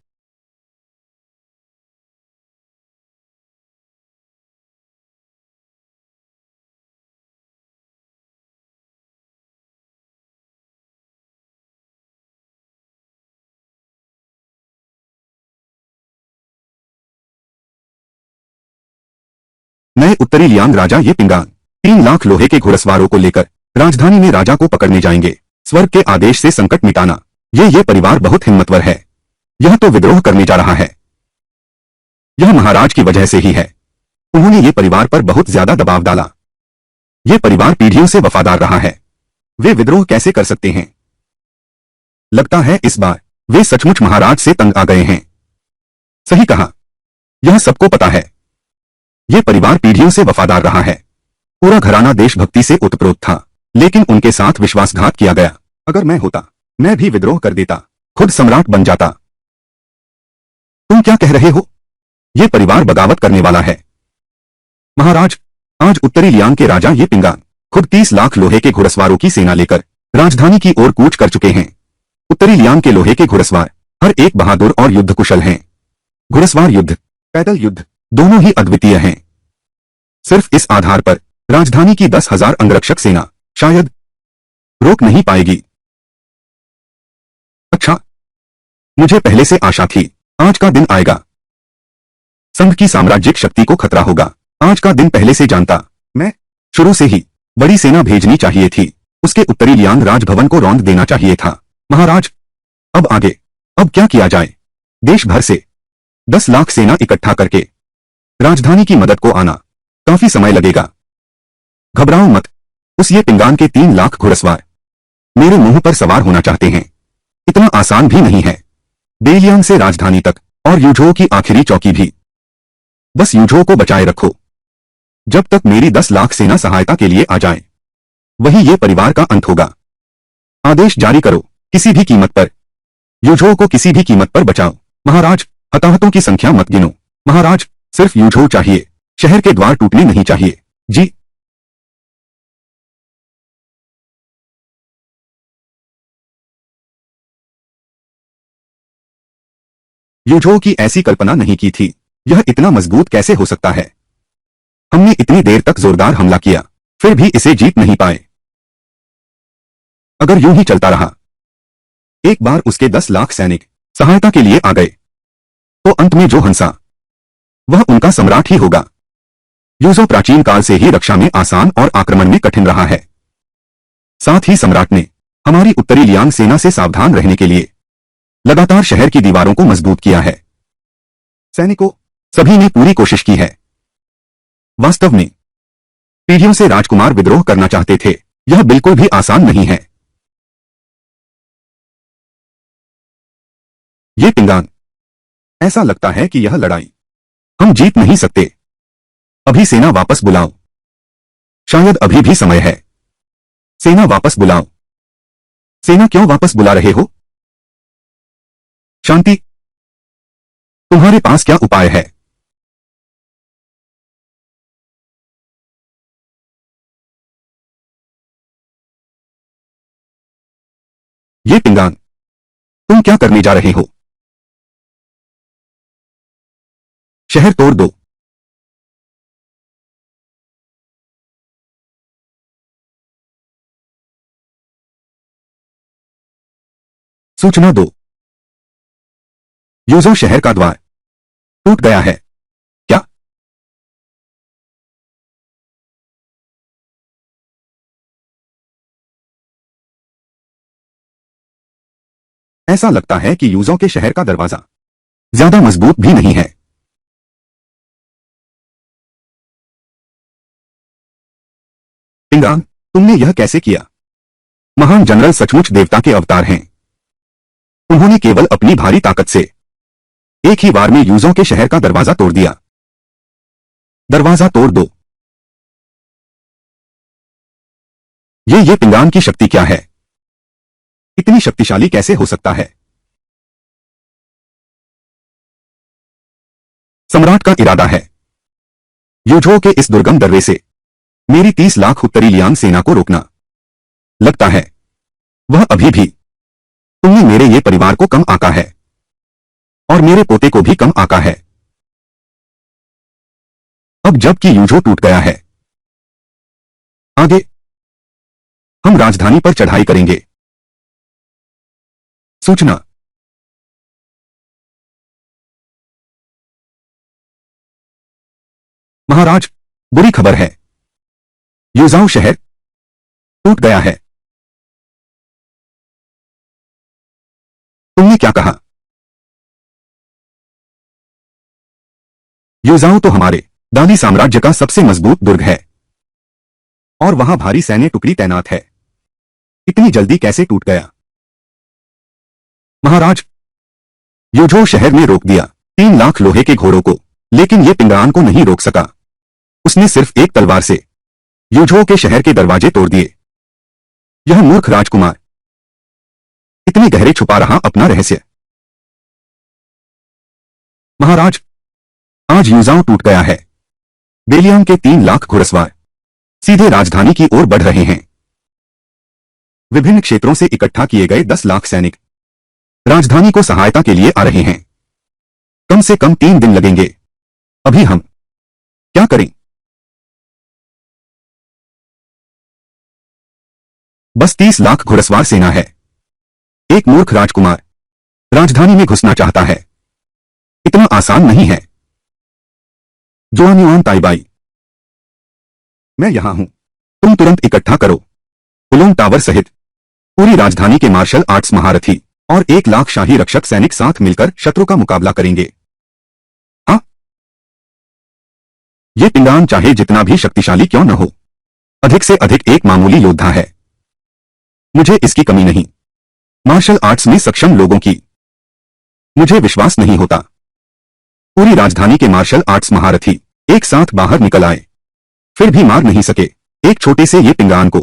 नए उत्तरी लियांग राजा ये पिंगांग 3 लाख लोहे के घुड़सवारों को लेकर राजधानी में राजा को पकड़ने जाएंगे। स्वर्ग के आदेश से संकट मिटाना, ये परिवार बहुत हिम्मतवर है। यह तो विद्रोह करने जा रहा है। यह महाराज की वजह से ही है। उन्होंने ये परिवार पर बहुत ज्यादा दबाव डाला। ये परिवार पीढ़ियों से वफादार रहा है। वे विद्रोह कैसे कर सकते हैं? लगता है इस बार वे सचमुच महाराज से तंग आ गए हैं। सही कहा, यह सबको पता है। ये परिवार पीढ़ियों से वफादार रहा है। पूरा घराना देशभक्ति से ओतप्रोत था, लेकिन उनके साथ विश्वासघात किया गया। अगर मैं होता, मैं भी विद्रोह कर देता, खुद सम्राट बन जाता। तुम क्या कह रहे हो? ये परिवार बगावत करने वाला है। महाराज, आज उत्तरी लियांग के राजा ये पिंगांग खुद 30 लाख लोहे के घुड़सवारों की सेना लेकर राजधानी की ओर कूच कर चुके हैं। उत्तरी लियांग के लोहे के घुड़सवार हर एक बहादुर और युद्ध कुशल हैं। घुड़सवार युद्ध, पैदल युद्ध दोनों ही अद्वितीय हैं। सिर्फ इस आधार पर राजधानी की 10,000 अंगरक्षक सेना शायद रोक नहीं पाएगी। मुझे पहले से आशा थी, आज का दिन आएगा। संघ की साम्राज्यिक शक्ति को खतरा होगा। आज का दिन पहले से जानता मैं। शुरू से ही बड़ी सेना भेजनी चाहिए थी। उसके उत्तरी लियांग राजभवन को रौंद देना चाहिए था। महाराज, अब आगे अब क्या किया जाए? देश भर से 10 लाख सेना इकट्ठा करके राजधानी की मदद को आना काफी समय लगेगा। घबराओ मत। उस ये पिंगान के 3 लाख घुड़सवार मेरे मुंह पर सवार होना चाहते हैं। इतना आसान भी नहीं है। बेलियांग से राजधानी तक और यूझो की आखिरी चौकी भी। बस यूझो को बचाए रखो जब तक मेरी 10 लाख सेना सहायता के लिए आ जाए। वही ये परिवार का अंत होगा। आदेश जारी करो, किसी भी कीमत पर यूझो को किसी भी कीमत पर बचाओ। महाराज, हताहतों की संख्या मत गिनो। महाराज, सिर्फ यूझो चाहिए, शहर के द्वार टूटने नहीं चाहिए। जी। यूझो की ऐसी कल्पना नहीं की थी। यह इतना मजबूत कैसे हो सकता है? हमने इतनी देर तक जोरदार हमला किया, फिर भी इसे जीत नहीं पाए। अगर यूं ही चलता रहा, एक बार उसके 10 लाख सैनिक सहायता के लिए आ गए, तो अंत में जो हंसा वह उनका सम्राट ही होगा। यूझो प्राचीन काल से ही रक्षा में आसान और आक्रमण में कठिन रहा है। साथ ही सम्राट ने हमारी उत्तरी लियांग सेना से सावधान रहने के लिए लगातार शहर की दीवारों को मजबूत किया है। सैनिकों सभी ने पूरी कोशिश की है। वास्तव में पीढ़ियों से राजकुमार विद्रोह करना चाहते थे। यह बिल्कुल भी आसान नहीं है। ये पिंगान, ऐसा लगता है कि यह लड़ाई हम जीत नहीं सकते। अभी सेना वापस बुलाओ। शायद अभी भी समय है। सेना वापस बुलाओ। सेना क्यों वापस बुला रहे हो? शांति। तुम्हारे पास क्या उपाय है? ये पिंगान, तुम क्या करने जा रहे हो? शहर तोड़ दो। सूचना दो। यूझो शहर का द्वार टूट गया है। क्या? ऐसा लगता है कि यूझो के शहर का दरवाजा ज्यादा मजबूत भी नहीं है। पिंगान, तुमने यह कैसे किया? महान जनरल सचमुच देवता के अवतार हैं। उन्होंने केवल अपनी भारी ताकत से एक ही बार में यूझो के शहर का दरवाजा तोड़ दिया। दरवाजा तोड़ दो। ये पिंगान की शक्ति क्या है? इतनी शक्तिशाली कैसे हो सकता है? सम्राट का इरादा है यूझो के इस दुर्गम दरवे से मेरी 30 लाख उत्तरी लियांग सेना को रोकना। लगता है वह अभी भी तुमने मेरे ये परिवार को कम आंका है और मेरे पोते को भी कम आंका है। अब जबकि यूझो टूट गया है, आगे हम राजधानी पर चढ़ाई करेंगे। सूचना। महाराज, बुरी खबर है। यूझाओ शहर टूट गया है। तुमने क्या कहा? यूझाओ तो हमारे दादी साम्राज्य का सबसे मजबूत दुर्ग है और वहां भारी सैन्य टुकड़ी तैनात है। इतनी जल्दी कैसे टूट गया? महाराज, यूझो शहर ने रोक दिया 3 लाख लोहे के घोड़ों को, लेकिन ये पिंगान को नहीं रोक सका। उसने सिर्फ एक तलवार से यूझो के शहर के दरवाजे तोड़ दिए। यह मूर्ख राजकुमार इतने गहरे छुपा रहा अपना रहस्य। महाराज, आज यूझाओ टूट गया है। बेलियांग के 3 लाख घुड़सवार सीधे राजधानी की ओर बढ़ रहे हैं। विभिन्न क्षेत्रों से इकट्ठा किए गए 10 लाख सैनिक राजधानी को सहायता के लिए आ रहे हैं। कम से कम 3 दिन लगेंगे। अभी हम क्या करें? बस 30 लाख घुड़सवार सेना है। एक मूर्ख राजकुमार राजधानी में घुसना चाहता है। इतना आसान नहीं है। जुआन ताइबाई, मैं यहां हूं। तुम तुरंत इकट्ठा करो हुलोंग टावर सहित पूरी राजधानी के मार्शल आर्ट्स महारथी और 1 लाख शाही रक्षक सैनिक साथ मिलकर शत्रु का मुकाबला करेंगे। हाँ, ये पिंगान चाहे जितना भी शक्तिशाली क्यों न हो, अधिक से अधिक एक मामूली योद्धा है। मुझे इसकी कमी नहीं। मार्शल आर्ट्स में सक्षम लोगों की मुझे विश्वास नहीं होता। पूरी राजधानी के मार्शल आर्ट्स महारथी एक साथ बाहर निकल आए, फिर भी मार नहीं सके एक छोटे से ये पिंगान को।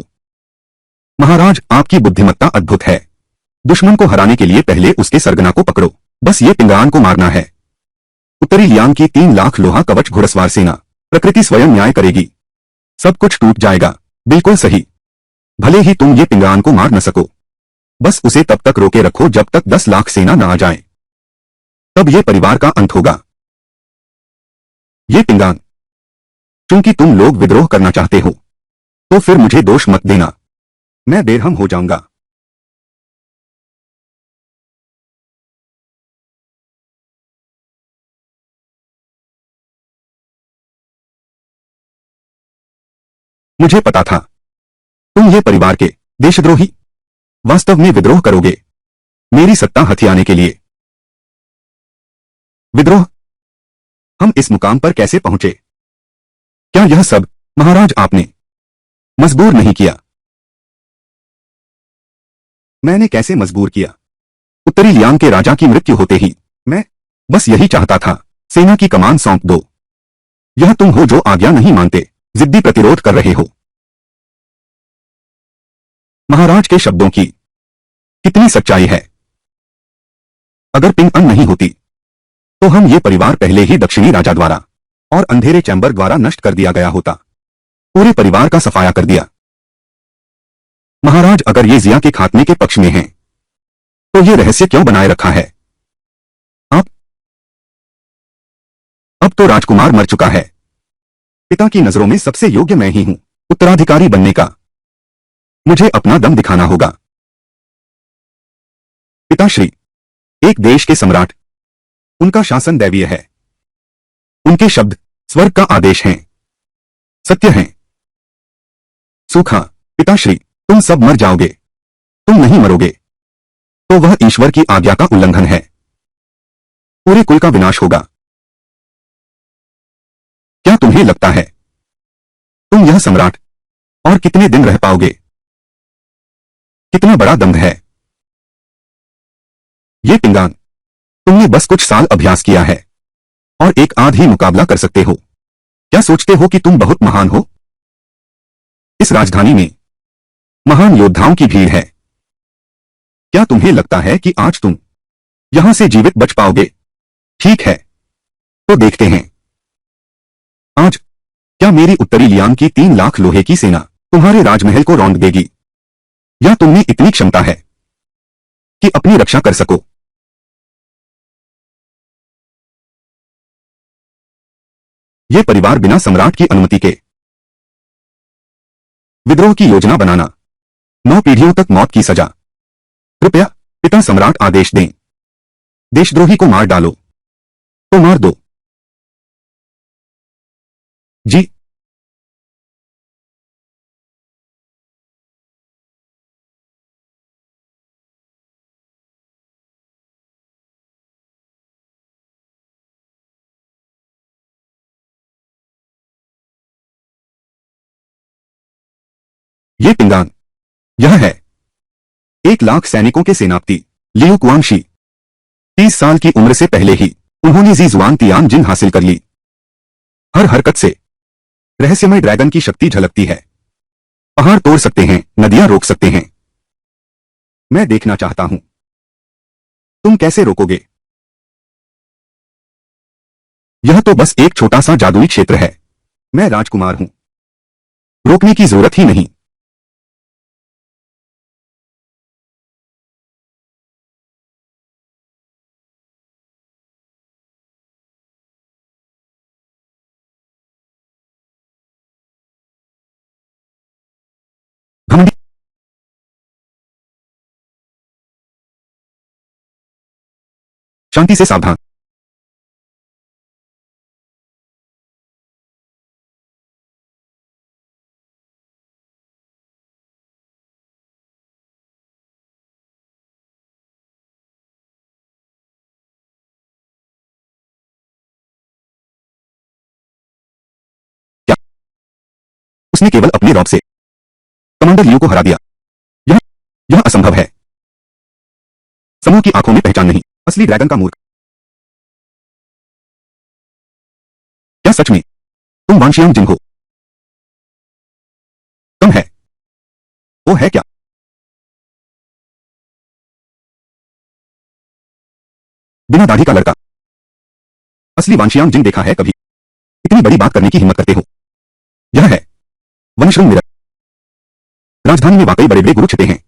महाराज, आपकी बुद्धिमत्ता अद्भुत है। दुश्मन को हराने के लिए पहले उसके सरगना को पकड़ो, बस ये पिंगान को मारना है। उत्तरी लियांग की 3 लाख लोहा कवच घुड़सवार सेना, प्रकृति स्वयं न्याय करेगी। सब कुछ टूट जाएगा। बिल्कुल सही। भले ही तुम ये पिंगान को मार न सको, बस उसे तब तक रोके रखो जब तक 10 लाख सेना न आ जाए। तब ये परिवार का अंत होगा। ये पिंगान, चूंकि तुम लोग विद्रोह करना चाहते हो, तो फिर मुझे दोष मत देना, मैं बेरहम हो जाऊंगा। मुझे पता था तुम ये परिवार के देशद्रोही वास्तव में विद्रोह करोगे मेरी सत्ता हथियाने के लिए। विद्रोह? हम इस मुकाम पर कैसे पहुंचे? क्या यह सब महाराज आपने मजबूर नहीं किया? मैंने कैसे मजबूर किया? उत्तरी लियांग के राजा की मृत्यु होते ही मैं बस यही चाहता था, सेना की कमान सौंप दो। यह तुम हो जो आज्ञा नहीं मानते, जिद्दी प्रतिरोध कर रहे हो। महाराज के शब्दों की कितनी सच्चाई है। अगर पिंग अन नहीं होती तो हम ये परिवार पहले ही दक्षिणी राजा द्वारा और अंधेरे चैम्बर द्वारा नष्ट कर दिया गया होता। पूरे परिवार का सफाया कर दिया। महाराज, अगर ये जिया के खात्मे के पक्ष में हैं, तो ये रहस्य क्यों बनाए रखा है? आप अब तो राजकुमार मर चुका है। पिता की नजरों में सबसे योग्य मैं ही हूं उत्तराधिकारी बनने का। मुझे अपना दम दिखाना होगा। पिताश्री, एक देश के सम्राट, उनका शासन दैवीय है। उनके शब्द स्वर्ग का आदेश हैं, सत्य हैं। सूखा, पिताश्री, तुम सब मर जाओगे। तुम नहीं मरोगे तो वह ईश्वर की आज्ञा का उल्लंघन है। पूरे कुल का विनाश होगा। क्या तुम्हें लगता है तुम यह सम्राट और कितने दिन रह पाओगे? कितना बड़ा दम्भ है। ये पिंगान, तुमने बस कुछ साल अभ्यास किया है और एक आध ही मुकाबला कर सकते हो। क्या सोचते हो कि तुम बहुत महान हो? इस राजधानी में महान योद्धाओं की भीड़ है। क्या तुम्हें लगता है कि आज तुम यहां से जीवित बच पाओगे? ठीक है, तो देखते हैं। आज क्या मेरी उत्तरी लियांग की 3 लाख लोहे की सेना तुम्हारे राजमहल को रौंद देगी? या तुम में इतनी क्षमता है कि अपनी रक्षा कर सको? यह परिवार बिना सम्राट की अनुमति के विद्रोह की योजना बनाना, 9 पीढ़ियों तक मौत की सजा। कृपया पिता सम्राट आदेश दें, देशद्रोही को मार डालो तो मार दो। जी। ये पिंगान, यह है 1 लाख सैनिकों के सेनापति लियू कुआंगशी। 30 साल की उम्र से पहले ही उन्होंने जीजुआन तियान जिन हासिल कर ली। हर हरकत से रहस्यमय ड्रैगन की शक्ति झलकती है। पहाड़ तोड़ सकते हैं, नदियां रोक सकते हैं। मैं देखना चाहता हूं तुम कैसे रोकोगे। यह तो बस एक छोटा सा जादुई क्षेत्र है। मैं राजकुमार हूं, रोकने की जरूरत ही नहीं। घमंडी शांति से सावधान। क्या उसने केवल अपने रॉब से कमांडर लियू को हरा दिया? यह यह असंभव है। समूह की आंखों में पहचान नहीं, असली ड्रैगन का मूर्ख। क्या सच में तुम वांशियांग जिन हो? कम है। वो है क्या? बिना दाढ़ी का लड़का। असली वांशियांग जिन देखा है कभी? इतनी बड़ी बात करने की हिम्मत करते हो? यह है वनश्रृंग मिरर। राजधानी में वाकई बड़े बड़े गुरु छिपे हैं।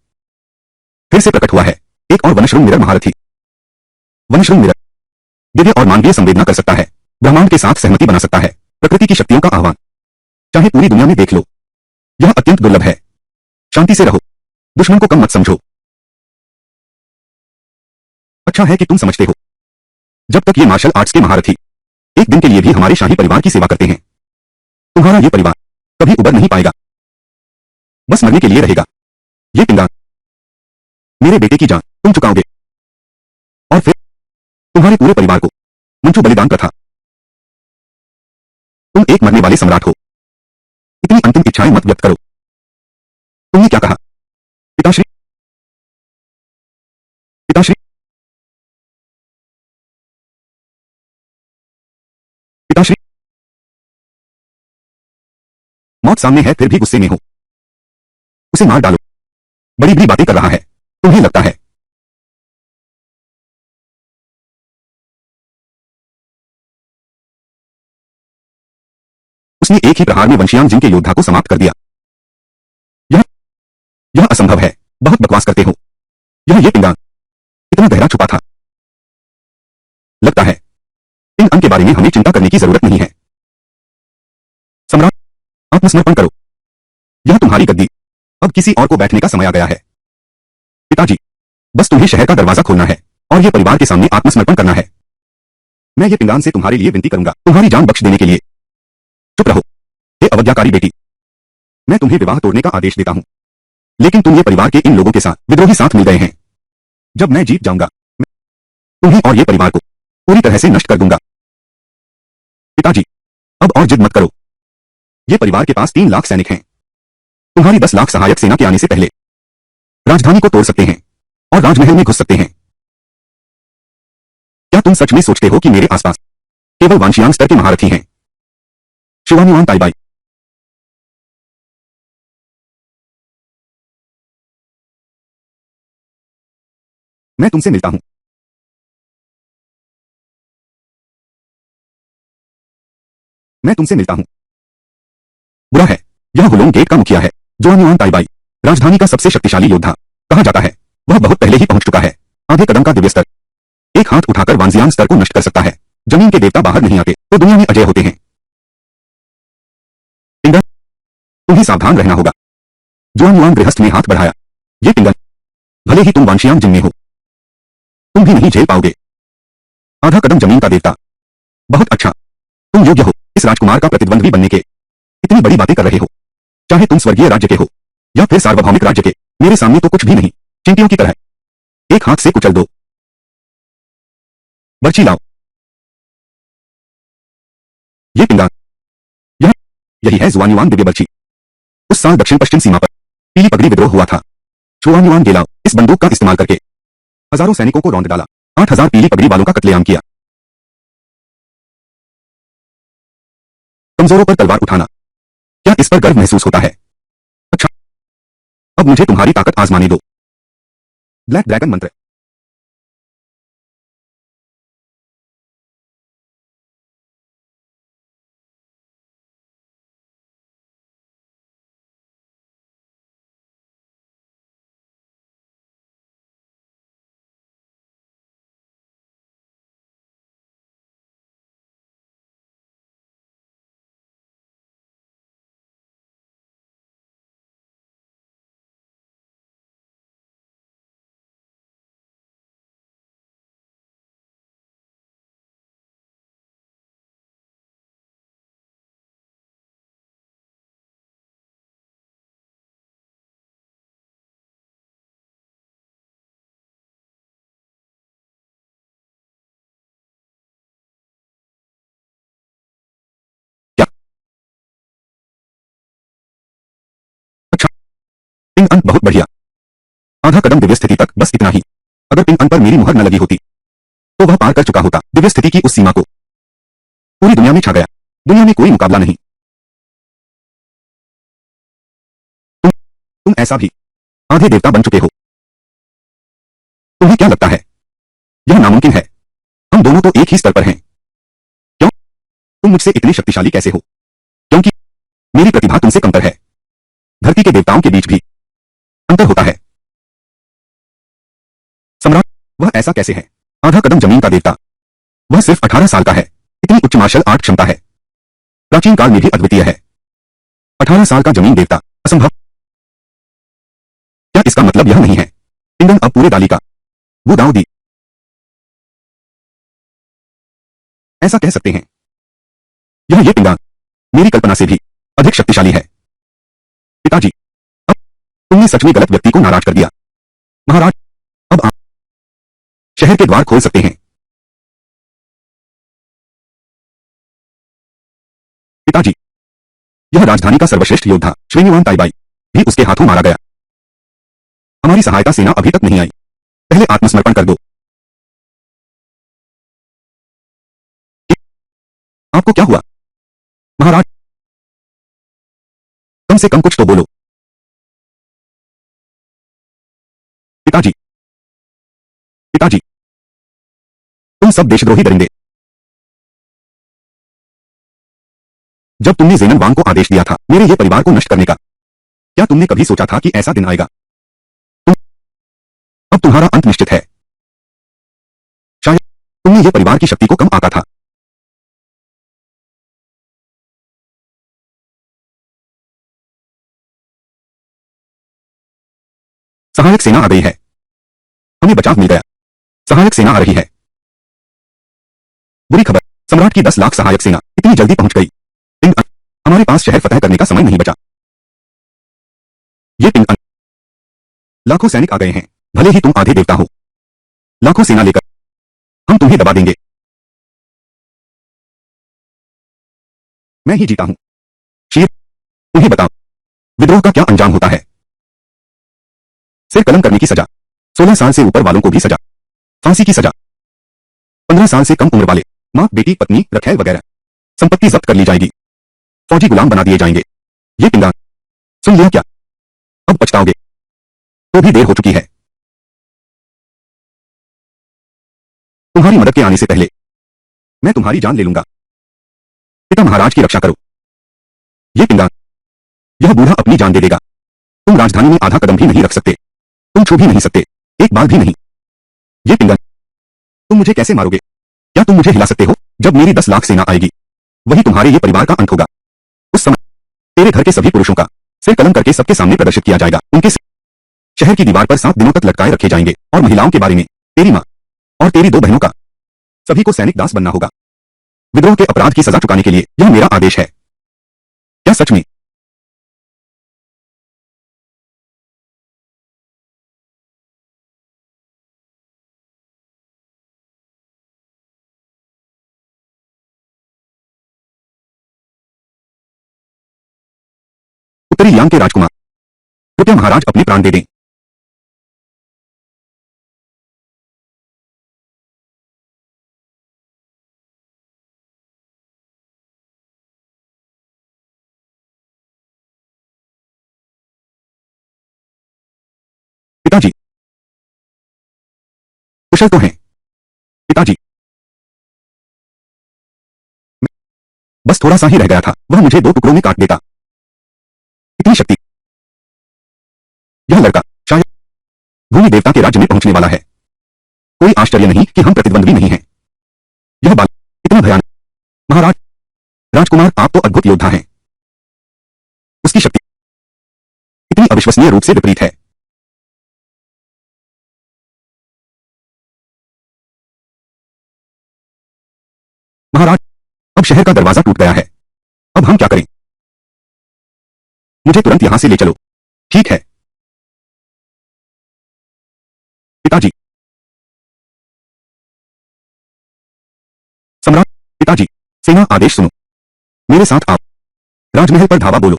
फिर से प्रकट हुआ है एक और वनश्रृंग मिरर महारथी। वनश्रृंग मिरर दिव्य और मानवीय संवेदना कर सकता है, ब्रह्मांड के साथ सहमति बना सकता है, प्रकृति की शक्तियों का आह्वान चाहे पूरी दुनिया में देख लो। यह अत्यंत दुर्लभ है। शांति से रहो, दुश्मन को कम मत समझो। अच्छा है कि तुम समझते हो। जब तक ये मार्शल आर्ट्स के महारथी एक दिन के लिए भी हमारे शाही परिवार की सेवा करते हैं, तुम्हारा ये परिवार कभी उबर नहीं पाएगा, बस मरने के लिए रहेगा। ये पिंगान मेरे बेटे की जान तुम चुकाओगे, और फिर तुम्हारे पूरे परिवार को मंचू बलिदान प्रथा। तुम एक मरने वाले सम्राट हो। इतनी अंतिम इच्छाएं मत व्यक्त करो। तुमने क्या कहा? पिताश्री, पिताश्री, पिताश्री। मौत सामने है फिर भी गुस्से में हो। उसे मार डालो। बड़ी बड़ी बातें कर रहा है, तुम्हें लगता है। उसने एक ही प्रहार में वंशियान जिन के योद्धा को समाप्त कर दिया। यह यह असंभव है। बहुत बकवास करते हो। ये पिंगान इतना गहरा छुपा था। लगता है इन अंक के बारे में हमें चिंता करने की जरूरत नहीं है। सम्राट, आत्मसमर्पण करो। यह तुम्हारी गद्दी। अब किसी और को बैठने का समय आ गया है। पिताजी, बस तुम्हें शहर का दरवाजा खोलना है और ये परिवार के सामने आत्मसमर्पण करना है। मैं ये पिंगान से तुम्हारे लिए विनती करूंगा तुम्हारी जान बख्श देने के लिए। चुप रहो, हे अवज्ञाकारी बेटी। मैं तुम्हें विवाह तोड़ने का आदेश देता हूं, लेकिन तुम ये परिवार के इन लोगों के साथ विद्रोही साथ मिल गए हैं। जब मैं जीत जाऊंगा, मैं तुम्हें और ये परिवार को पूरी तरह से नष्ट कर दूंगा। पिताजी, अब और जिद मत करो। ये परिवार के पास 3 लाख सैनिक हैं। तुम्हारी 10 लाख सहायक सेना के आने से पहले राजधानी को तोड़ सकते हैं और राजमहल में घुस सकते हैं। क्या तुम सच में सोचते हो कि मेरे आसपास केवल वांशियांग स्तर के महारथी हैं? शिवानुआन ताइबाई, मैं तुमसे मिलता हूं। मैं तुमसे मिलता हूं। बुरा है। यह हुलोंग गेट का मुखिया है, जोआनुआन ताइबाई, राजधानी का सबसे शक्तिशाली योद्धा कहा जाता है। वह बहुत पहले ही पहुंच चुका है। आधे कदम का दिव्य स्तर एक हाथ उठाकर वांजियान स्तर को नष्ट कर सकता है। जमीन के देवता बाहर नहीं आते तो दुनिया में अजय होते हैं। पिंगन, तुम्हें सावधान रहना होगा। जुआनुआन गृहस्थ ने हाथ बढ़ाया। ये पिंगन, भले ही तुम वांशियान जिन में हो, तुम भी नहीं झेल पाओगे। आधा कदम जमीन का देवता। बहुत अच्छा, तुम योग्य हो इस राजकुमार का प्रतिद्वंद्वी बनने के। इतनी बड़ी बातें कर रहे हो, चाहे तुम स्वर्गीय राज्य के हो या फिर सार्वभौमिक राज्य के, मेरे सामने तो कुछ भी नहीं। चींटियों की तरह एक हाथ से कुचल दो। बर्ची लाओ। ये पिंगान, यह यही है जुआनुआन दिव्य बर्ची। उस साल दक्षिण पश्चिम सीमा पर पीली पगड़ी विद्रोह हुआ था। जुआनुआन गेलाओ इस बंदूक का इस्तेमाल करके हजारों सैनिकों को रौंद डाला। 8,000 पीली पगड़ी वालों का कत्लेआम किया। कमजोरों पर तलवार उठाना, क्या इस पर गर्व महसूस होता है? अच्छा, अब मुझे तुम्हारी ताकत आजमाने दो। ब्लैक ड्रैगन मंत्र। पिंड अंत बहुत बढ़िया। आधा कदम दिव्य स्थिति तक, बस इतना ही। अगर पिंड अंत पर मेरी मुहर न लगी होती तो वह पार कर चुका होता दिव्य स्थिति की उस सीमा को। पूरी दुनिया में छा गया। दुनिया में कोई मुकाबला नहीं। तुम ऐसा भी आधे देवता बन चुके हो। तुम्हें क्या लगता है यह नामुमकिन है? हम दोनों तो एक ही स्तर पर हैं। क्यों? तुम मुझसे इतने शक्तिशाली कैसे हो? क्योंकि मेरी प्रतिभा तुमसे कमतर है। धरती के देवताओं के बीच भी अंतर होता है। सम्राट, वह ऐसा कैसे है? आधा कदम जमीन का देवता। वह सिर्फ 18 साल का है। इतनी उच्च मार्शल आर्ट क्षमता है। प्राचीन काल में भी अद्वितीय है। 18 साल का जमीन देवता, असंभव। क्या इसका मतलब यह नहीं है इंद्रन अब पूरे दाली का वो दाव दी? ऐसा कह सकते हैं। ये पिंगान मेरी कल्पना से भी अधिक शक्तिशाली है। पिताजी, अब तुमने सच में गलत व्यक्ति को नाराज कर दिया। महाराज, अब आप शहर के द्वार खोल सकते हैं। पिताजी, यह राजधानी का सर्वश्रेष्ठ योद्धा श्रीनिवान ताईबाई भी उसके हाथों मारा गया। हमारी सहायता सेना अभी तक नहीं आई। पहले आत्मसमर्पण कर दो। आपको क्या हुआ महाराज? कम से कम कुछ तो बोलो। पिताजी, पिताजी, तुम सब देशद्रोही दरिंदे। जब तुमने ज़ेनन वांग को आदेश दिया था मेरे ये परिवार को नष्ट करने का, क्या तुमने कभी सोचा था कि ऐसा दिन आएगा? अब तुम्हारा अंत निश्चित है। शायद तुमने ये परिवार की शक्ति को कम आंका था। सहायक सेना आ गई है। हमें बचाव मिल गया। सहायक सेना आ रही है। बुरी खबर, सम्राट की 10 लाख सहायक सेना इतनी जल्दी पहुंच गई। पिंग अंत, हमारे पास शहर फतह करने का समय नहीं बचा। ये पिंग अंत, लाखों सैनिक आ गए हैं। भले ही तुम आधे देवता हो, लाखों सेना लेकर हम तुम्हें दबा देंगे। मैं ही जीता हूं। शीर, तुम्हें बताओ विद्रोह का क्या अंजाम होता है? सिर कलम करने की सजा, 16 साल से ऊपर वालों को भी सजा, फांसी की सजा, 15 साल से कम उम्र वाले मां, बेटी, पत्नी, रखैल वगैरह संपत्ति जब्त कर ली जाएगी। फौजी गुलाम बना दिए जाएंगे। ये पिंगान, सुन लिया क्या? अब पछताओगे तो भी देर हो चुकी है। तुम्हारी मदद के आने से पहले मैं तुम्हारी जान ले लूंगा। पिता महाराज की रक्षा करो। ये पिंगान, यह बूढ़ा अपनी जान दे देगा। तुम राजधानी में आधा कदम भी नहीं रख सकते। तुम छू भी नहीं सकते, एक बार भी नहीं। ये पिंगन, तुम मुझे कैसे मारोगे? क्या तुम मुझे हिला सकते हो? जब मेरी 10 लाख सेना आएगी वही तुम्हारे ये परिवार का अंत होगा। उस समय तेरे घर के सभी पुरुषों का सिर कलम करके सबके सामने प्रदर्शित किया जाएगा। उनके सिर शहर की दीवार पर 7 दिनों तक लटकाए रखे जाएंगे और महिलाओं के बारे में, तेरी माँ और तेरी 2 बहनों का, सभी को सैनिक दास बनना होगा। विद्रोह के अपराध की सजा चुकाने के लिए यह मेरा आदेश है। क्या सच में? उत्तरी यांग के राजकुमार, कृपया महाराज अपने प्राण दे दें। पिताजी कुशल तो हैं? पिताजी, बस थोड़ा सा ही रह गया था, वह मुझे 2 टुकड़ों में काट देता। इतनी शक्ति! यह लड़का शायद भूमि देवता के राज्य में पहुंचने वाला है। कोई आश्चर्य नहीं कि हम प्रतिद्वंद्वी नहीं हैं। यह बाल इतना भयानक। महाराज, राजकुमार, आप तो अद्भुत योद्धा हैं। उसकी शक्ति इतनी अविश्वसनीय रूप से विपरीत है। महाराज, अब शहर का दरवाजा टूट गया है। अब हम क्या करें? मुझे तुरंत यहां से ले चलो। ठीक है पिताजी। सम्राट, पिताजी, सेना आदेश सुनो। मेरे साथ आप राजमहल पर धावा बोलो।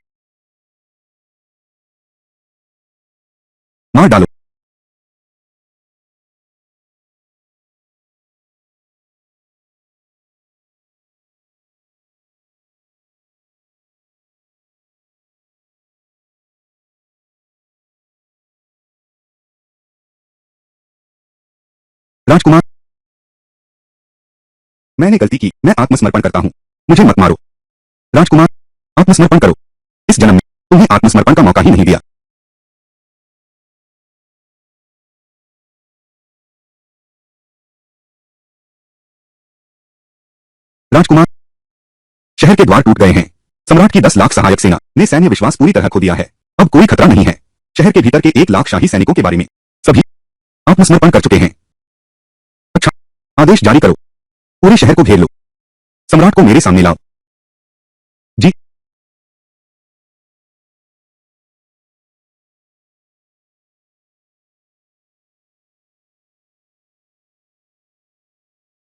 मार डालो। राजकुमार, मैंने गलती की, मैं आत्मसमर्पण करता हूं, मुझे मत मारो। राजकुमार, आत्मसमर्पण करो। इस जन्म में तुम्हें आत्मसमर्पण का मौका ही नहीं दिया। राजकुमार, शहर के द्वार टूट गए हैं। सम्राट की 10 लाख सहायक सेना ने सैन्य विश्वास पूरी तरह खो दिया है। अब कोई खतरा नहीं है। शहर के भीतर के 1 लाख शाही सैनिकों के बारे में सभी आत्मसमर्पण कर चुके हैं। अच्छा, आदेश जारी करो, पूरे शहर को घेर लो, सम्राट को मेरे सामने लाओ। जी।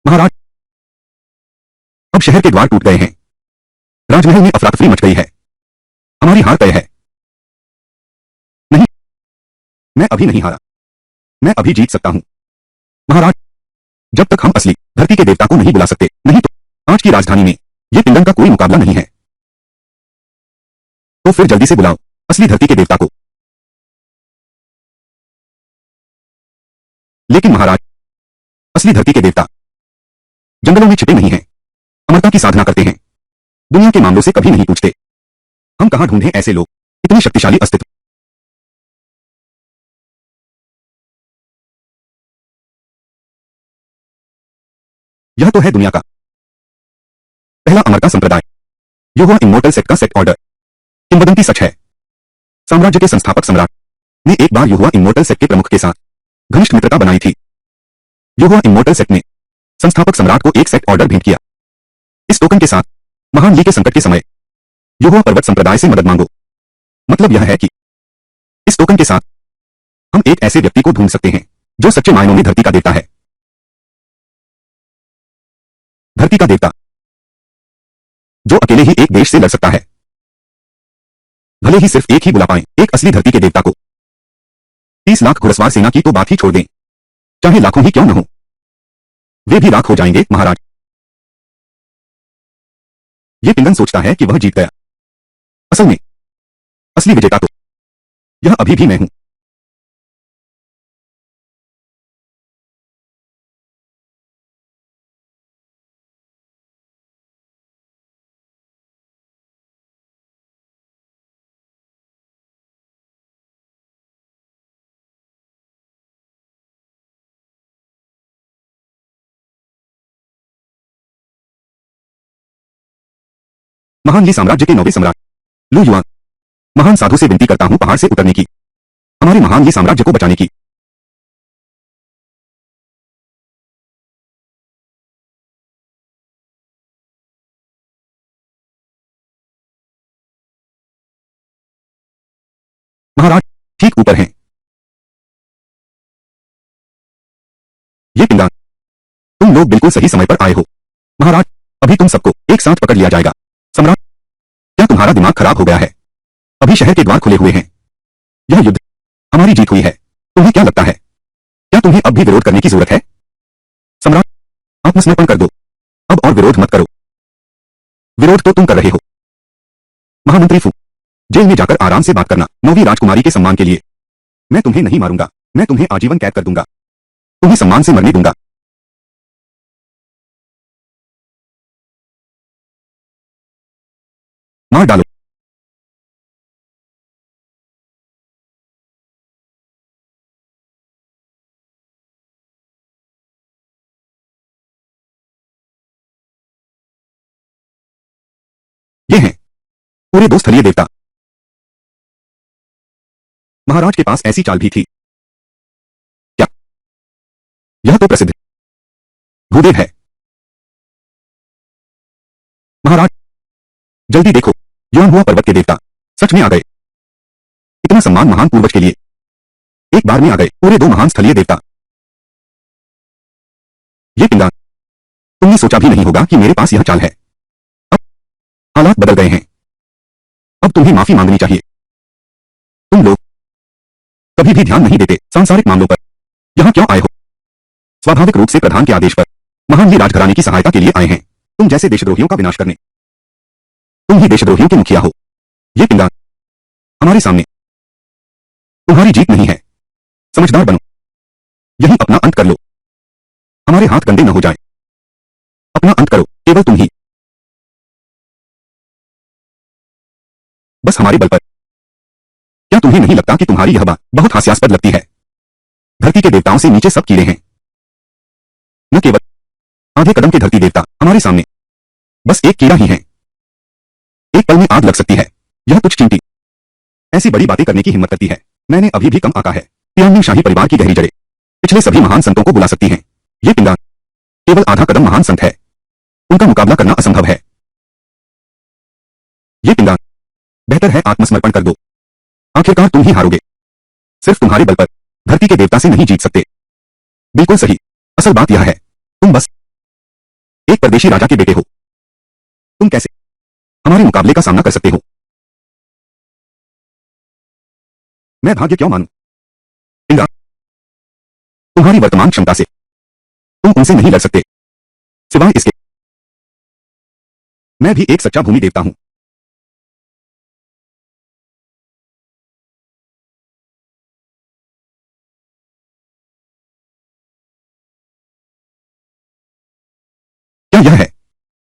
महाराज, अब शहर के द्वार टूट गए हैं। राजमहल में अफरा-तफरी मच गई है। हमारी हार तय है। नहीं, मैं अभी नहीं हारा। मैं अभी जीत सकता हूं। महाराज, जब तक हम असली धरती के देवता को नहीं बुला सकते, नहीं तो आज की राजधानी में ये पिंडन का कोई मुकाबला नहीं है। तो फिर जल्दी से बुलाओ असली धरती के देवता को। लेकिन महाराज, असली धरती के देवता जंगलों में छिपे नहीं हैं, अमरता की साधना करते हैं, दुनिया के मामलों से कभी नहीं पूछते। हम कहां ढूंढें ऐसे लोग, इतने शक्तिशाली अस्तित्व। यह तो है दुनिया का पहला अमरता संप्रदाय, यहोवा इमोर्टल सेक्ट का सेक्ट ऑर्डर। किंवदंती सच है। साम्राज्य के संस्थापक सम्राट ने एक बार यहोवा इमोर्टल सेक्ट के प्रमुख के साथ घनिष्ठ मित्रता बनाई थी। यहोवा इमोर्टल सेक्ट ने संस्थापक सम्राट को एक सेक्ट ऑर्डर भेंट किया। इस टोकन के साथ महान ली के संकट के समय यहोवा पर्वत संप्रदाय से मदद मांगो। मतलब यह है कि इस टोकन के साथ हम एक ऐसे व्यक्ति को ढूंढ सकते हैं जो सच्चे मायनों में धरती का देवता है। धरती का देवता जो अकेले ही एक देश से लड़ सकता है, भले ही सिर्फ एक ही बुला पाए एक असली धरती के देवता को। 30 लाख घुड़सवार सेना की तो बात ही छोड़ दें, चाहे लाखों ही क्यों न हो, वे भी राख हो जाएंगे। महाराज, ये पिंगन सोचता है कि वह जीत गया। असल में असली विजेता तो यह अभी भी मैं हूं। महान ली साम्राज्य के 9वें सम्राट लू युआन, महान साधु से विनती करता हूं पहाड़ से उतरने की, हमारे महान ली साम्राज्य को बचाने की। महाराज, ठीक ऊपर हैं। ये पिंडान, तुम लोग बिल्कुल सही समय पर आए हो। महाराज, अभी तुम सबको एक साथ पकड़ लिया जाएगा। सम्राट, क्या तुम्हारा दिमाग खराब हो गया है? अभी शहर के द्वार खुले हुए हैं। यह युद्ध हमारी जीत हुई है। तुम्हें क्या लगता है, क्या तुम्हें अब भी विरोध करने की जरूरत है? सम्राट, आत्मसमर्पण कर दो अब और विरोध मत करो। विरोध तो तुम कर रहे हो। महामंत्री फू, जेल में जाकर आराम से बात करना। 9वीं राजकुमारी के सम्मान के लिए मैं तुम्हें नहीं मारूंगा, मैं तुम्हें आजीवन कैद कर दूंगा, तुम्हें सम्मान से मरने दूंगा। मार डालो। ये हैं पूरे 2 स्थलीय देवता। महाराज के पास ऐसी चाल भी थी क्या? यह तो प्रसिद्ध भूदेव है। महाराज, जल्दी देखो, यौन हुआ पर्वत के देवता सच में आ गए। इतना सम्मान महान पूर्वज के लिए एक बार में आ गए पूरे 2 महान स्थलीय देवता। ये पिंडान, तुमने सोचा भी नहीं होगा कि मेरे पास यह चाल है। अब हालात बदल गए हैं। अब तुम्हें माफी मांगनी चाहिए। तुम लोग कभी भी ध्यान नहीं देते सांसारिक मामलों पर। यहाँ क्यों आए हो? स्वाभाविक रूप से प्रधान के आदेश पर। महान ही राजघराने की सहायता के लिए आए हैं, तुम जैसे देशद्रोहियों का विनाश करने। तुम ही देशद्रोहियों के मुखिया हो। ये पिंगार हमारे सामने। तुम्हारी जीत नहीं है। समझदार बनो। यही अपना अंत कर लो। हमारे हाथ गंदे न हो जाए। अपना अंत करो, केवल तुम ही। बस हमारे बल पर। क्या तुम्हें नहीं लगता कि तुम्हारी यह बात बहुत हास्यास्पद लगती है? धरती के देवताओं से नीचे सब कीड़े हैं। न केवल आधे कदम के धरती देवता हमारे सामने बस एक कीड़ा ही है। एक पल में आग लग सकती है। यह तुच्छ चिंटी ऐसी बड़ी बातें करने की हिम्मत करती है। मैंने अभी भी कम आका है। पियांगनिंग शाही परिवार की गहरी जड़ें पिछले सभी महान संतों को बुला सकती हैं। ये पिंगार केवल आधा कदम महान संत है। उनका मुकाबला करना असंभव है। ये पिंगार बेहतर है आत्मसमर्पण कर दो। आखिरकार तुम ही हारोगे। सिर्फ तुम्हारे बल पर धरती के देवता से नहीं जीत सकते। बिल्कुल सही। असल बात यह है, तुम बस एक परदेशी राजा के बेटे हो। तुम कैसे हमारे मुकाबले का सामना कर सकते हो? मैं भाग्य क्यों मानूं? पिंगार तुम्हारी वर्तमान क्षमता से तुम उनसे नहीं लड़ सकते। सिवाय इसके मैं भी एक सच्चा भूमि देवता हूं। क्या यह है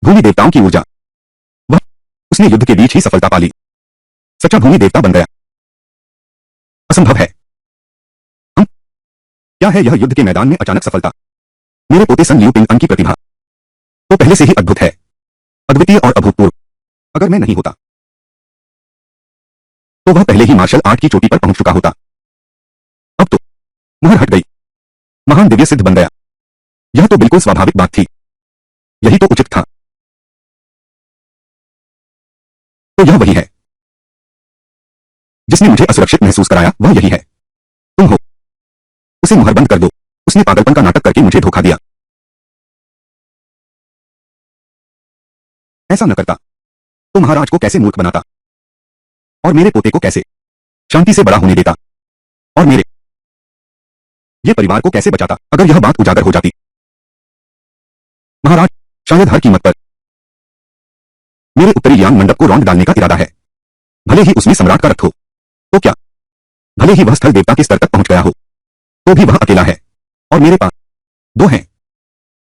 भूमि देवताओं की ऊर्जा? वह उसने युद्ध के बीच ही सफलता पाली। सच्चा भूमि देवता बन गया। असंभव है। हम क्या है यह युद्ध के मैदान में अचानक सफलता? मेरे पोते सन लियू पिंग की प्रतिभा तो पहले से ही अद्भुत है, अद्वितीय और अभूतपूर्व। अगर मैं नहीं होता तो वह पहले ही मार्शल आर्ट की चोटी पर पहुंच चुका होता। अब तो मुहर हट गई। महान दिव्य सिद्ध बन गया। यह तो बिल्कुल स्वाभाविक बात थी। यही तो उचित था। तो यह वही है जिसने मुझे असुरक्षित महसूस कराया। वह यही है तुम हो। उसे मुहर बंद कर दो। उसने पागलपन का नाटक करके मुझे धोखा दिया। ऐसा न करता तो महाराज को कैसे मूर्ख बनाता और मेरे पोते को कैसे शांति से बड़ा होने देता और मेरे ये परिवार को कैसे बचाता अगर यह बात उजागर हो जाती। महाराज शायद हर कीमत पर मेरे उत्तरी यांग मंडप को रौंद डालने का इरादा है। भले ही उसमें सम्राट का रथ हो तो क्या, भले ही वह स्थल देवता के स्तर तक पहुंच गया हो तो भी वह अकेला है और मेरे पास दो हैं।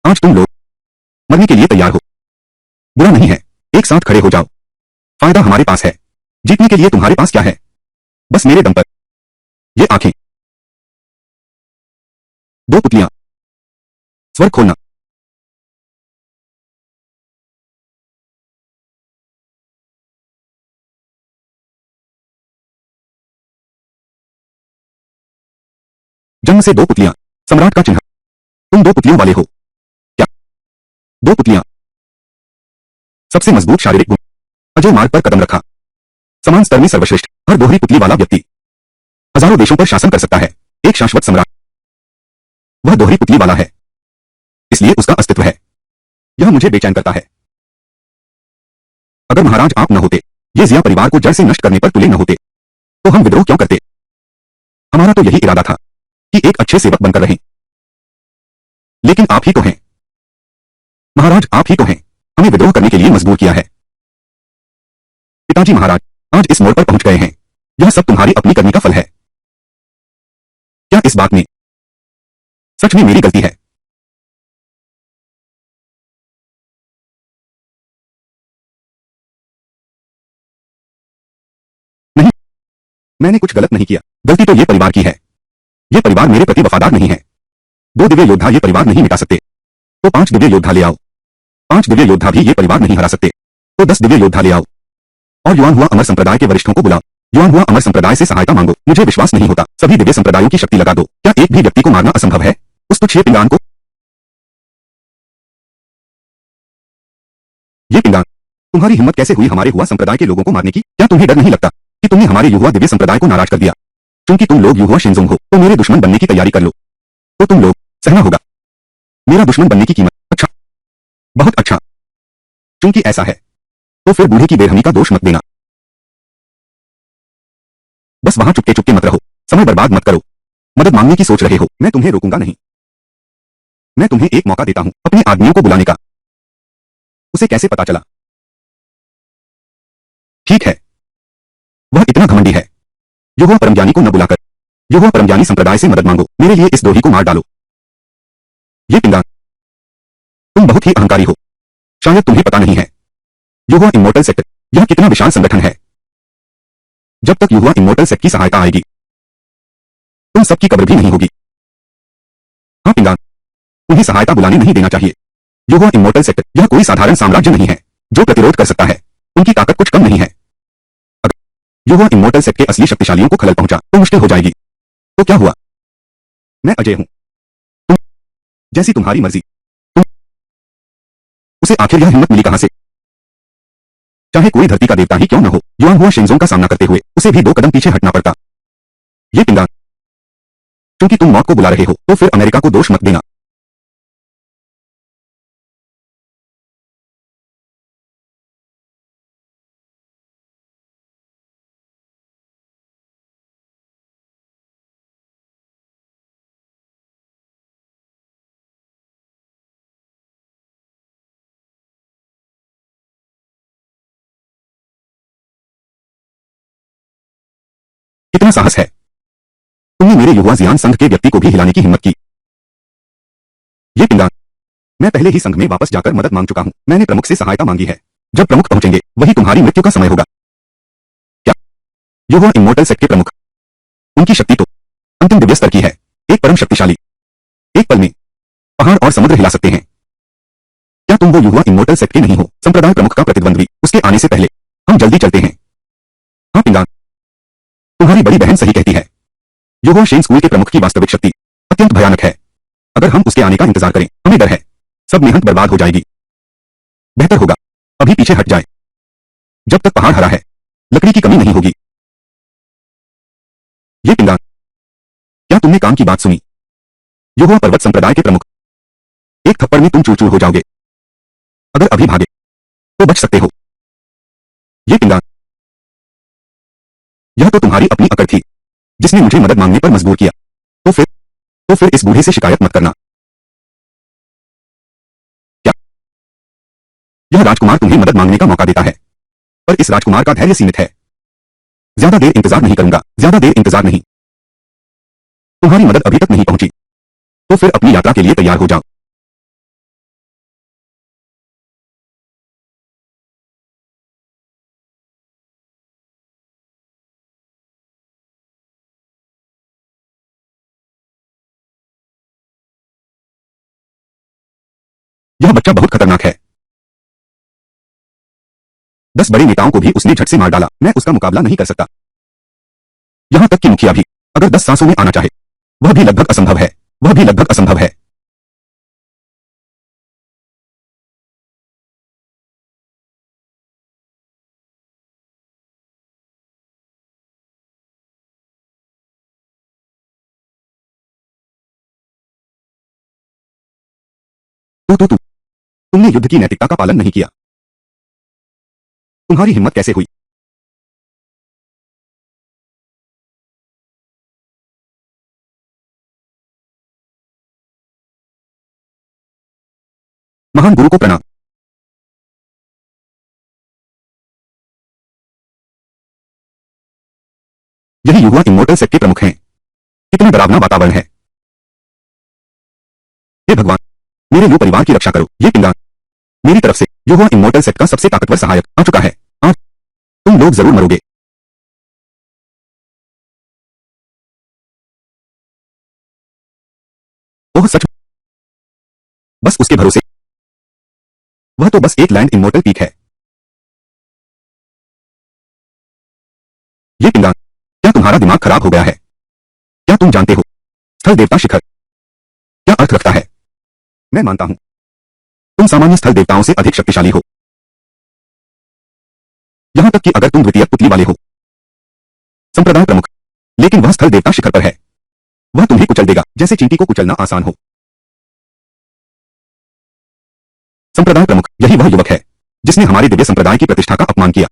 आज तुम लोग मरने के लिए तैयार हो। बुरा नहीं है, एक साथ खड़े हो जाओ। फायदा हमारे पास है, जीतने के लिए तुम्हारे पास क्या है? बस मेरे दम पर ये आंखें। दो पुतलियां। स्वर खोलना। जन्म से दो पुतलियां, सम्राट का चिन्ह। तुम दो पुतलियों वाले हो क्या? दो पुतलियां। सबसे मजबूत शारीरिक गुण। अजय मार्ग पर कदम रखा। समान स्तर में सर्वश्रेष्ठ। हर दोहरी पुतली वाला व्यक्ति हजारों देशों पर शासन कर सकता है। एक शाश्वत सम्राट वह दोहरी पुतली वाला है, इसलिए उसका अस्तित्व है। यह मुझे बेचैन करता है। अगर महाराज आप न होते, ये जिया परिवार को जड़ से नष्ट करने पर तुले न होते, तो हम विद्रोह क्यों करते? हमारा तो यही इरादा था कि एक अच्छे सेवक बनकर रहें। लेकिन आप ही तो हैं महाराज, आप ही तो हैं हमें विद्रोह करने के लिए मजबूर किया है। पिताजी महाराज आज इस मोड़ पर पहुंच गए हैं। यह सब तुम्हारी अपनी करनी का फल है। क्या इस बात में सच में मेरी गलती है? नहीं, मैंने कुछ गलत नहीं किया। गलती तो ये परिवार की है। ये परिवार मेरे प्रति वफादार नहीं है। दो दिव्य योद्धा ये परिवार नहीं मिटा सकते, तो 5 दिव्य योद्धा ले आओ। 5 दिव्य योद्धा भी ये परिवार नहीं हरा सकते, तो 10 दिव्य योद्धा ले आओ। और युवान हुआ अमर संप्रदाय के वरिष्ठों को बुलाओ। युवान हुआ अमर संप्रदाय से सहायता मांगो। मुझे विश्वास नहीं होता सभी दिव्य संप्रदायों की शक्ति लगा दो। क्या एक भी व्यक्ति को मारना असंभव है? उस तुच्छ ये पिंगान को। ये पिंगान, तुम्हारी हिम्मत कैसे हुई हमारे हुआ संप्रदाय के लोगों को मारने की? क्या तुम्हें डर नहीं लगता कि तुमने हमारे युवा दिव्य संप्रदाय को नाराज कर दिया? क्योंकि तुम लोग युवा शिंजुंग हो तो मेरे दुश्मन बनने की तैयारी कर लो। तो तुम लोग सहना होगा मेरा दुश्मन बनने की कीमत। अच्छा, बहुत अच्छा। क्योंकि ऐसा है तो फिर बूढ़े की बेरहमी का दोष मत देना। बस वहां चुपके चुपके मत रहो। समय बर्बाद मत करो। मदद मांगने की सोच रहे हो, मैं तुम्हें रोकूंगा नहीं। मैं तुम्हें एक मौका देता हूं अपने आदमियों को बुलाने का। उसे कैसे पता चला? ठीक है, वह इतना घमंडी है। यहोवा परमज्ञानी को न बुलाकर यहोवा परमज्ञानी संप्रदाय से मदद मांगो, मेरे लिए इस द्रोही को मार डालो। ये पिंगा, तुम बहुत ही अहंकारी हो। शायद तुम्हें पता नहीं है, यहोवा इमोर्टल सेक्ट यह कितना विशाल संगठन है। जब तक यहोवा इमोर्टल सेक्ट की सहायता आएगी, तुम सबकी कब्र भी नहीं होगी। हाँ पिंगा, उन्हें सहायता बुलाने नहीं देना चाहिए। यहोवा इमोर्टल सेक्ट यह कोई साधारण साम्राज्य नहीं है जो प्रतिरोध कर सकता है। उनकी ताकत कुछ कम नहीं है। अगर यहोवा इमोर्टल सेक्ट के असली शक्तिशालियों को खलल पहुंचा तो मुश्किल हो जाएगी। तो क्या हुआ? मैं अजय हूं। तुम जैसी तुम्हारी मर्जी। तुम उसे आखिर यह हिम्मत मिली कहां से? चाहे कोई धरती का देवता ही क्यों न हो, युआन हुआ शिंगजोंग का सामना करते हुए उसे भी 2 कदम पीछे हटना पड़ता। ये पिंगा, क्योंकि तुम मौत को बुला रहे हो तो फिर अमेरिका को दोष मत देना। कितना साहस है! तुमने मेरे युवा जियान संघ के व्यक्ति को भी हिलाने की हिम्मत की। ये पिंगा, मैं पहले ही संघ में वापस जाकर मदद मांग चुका हूं। मैंने प्रमुख से सहायता मांगी है। जब प्रमुख पहुंचेंगे वही तुम्हारी मृत्यु का समय होगा। क्या? यहोवा इमोर्टल सेक्ट के प्रमुख? उनकी शक्ति तो अंतिम दिव्य स्तर की है। एक परम शक्तिशाली, एक पल में पहाड़ और समुद्र हिला सकते हैं। क्या तुम वो यहोवा इमोर्टल सेक्ट के नहीं हो, संप्रदाय प्रमुख का प्रतिद्वंद्वी? उसके आने से पहले हम जल्दी चलते हैं। हाँ पिंगा, तुम्हारी बड़ी बहन सही कहती है। यहोवा शेन स्कूल के प्रमुख की वास्तविक शक्ति अत्यंत भयानक है। अगर हम उसके आने का इंतजार करें, हमें डर है सब मेहनत बर्बाद हो जाएगी। बेहतर होगा अभी पीछे हट जाए। जब तक पहाड़ हरा है, लकड़ी की कमी नहीं होगी। ये पिंगा, क्या तुमने काम की बात सुनी? यहोवा पर्वत संप्रदाय के प्रमुख, एक थप्पड़ में तुम चूर चूर हो जाओगे। अगर अभी भागे तो बच सकते हो। ये पिंगा, यह तो तुम्हारी अपनी अकड़ थी जिसने मुझे मदद मांगने पर मजबूर किया। तो फिर इस बूढ़े से शिकायत मत करना। क्या? यह राजकुमार तुम्हें मदद मांगने का मौका देता है, पर इस राजकुमार का धैर्य सीमित है। ज्यादा देर इंतजार नहीं करूंगा, ज्यादा देर इंतजार नहीं। तुम्हारी मदद अभी तक नहीं पहुंची तो फिर अपनी यात्रा के लिए तैयार हो जाओ। यह बच्चा बहुत खतरनाक है। 10 बड़े नेताओं को भी उसने झट से मार डाला। मैं उसका मुकाबला नहीं कर सकता। यहां तक कि मुखिया भी अगर 10 सांसों में आना चाहे, वह भी लगभग असंभव है। वह भी लगभग असंभव है। तुमने युद्ध की नैतिकता का पालन नहीं किया। तुम्हारी हिम्मत कैसे हुई? महान गुरु को प्रणाम। यही युवा इमोर्टल सेक्ट के प्रमुख हैं। कितना डरावना वातावरण है। हे भगवान, मेरे लू परिवार की रक्षा करो। ये पिंगा, मेरी तरफ से युवा इमोर्टल सेक्ट का सबसे ताकतवर सहायक आ चुका है। आज तुम लोग जरूर मरोगे। ओह सच? बस उसके भरोसे? वह तो बस एक लैंड इमोर्टल पीक है। ये पिंगा, क्या तुम्हारा दिमाग खराब हो गया है? क्या तुम जानते हो स्थल देवता शिखर क्या अर्थ रखता है? मैं मानता हूं तुम सामान्य स्थल देवताओं से अधिक शक्तिशाली हो। यहां तक कि अगर तुम द्वितीय पुतली वाले हो, संप्रदाय प्रमुख, लेकिन वह स्थल देवता शिखर पर है। वह तुम्हें कुचल देगा जैसे चींटी को कुचलना आसान हो। संप्रदाय प्रमुख यही वह युवक है जिसने हमारे दिव्य संप्रदाय की प्रतिष्ठा का अपमान किया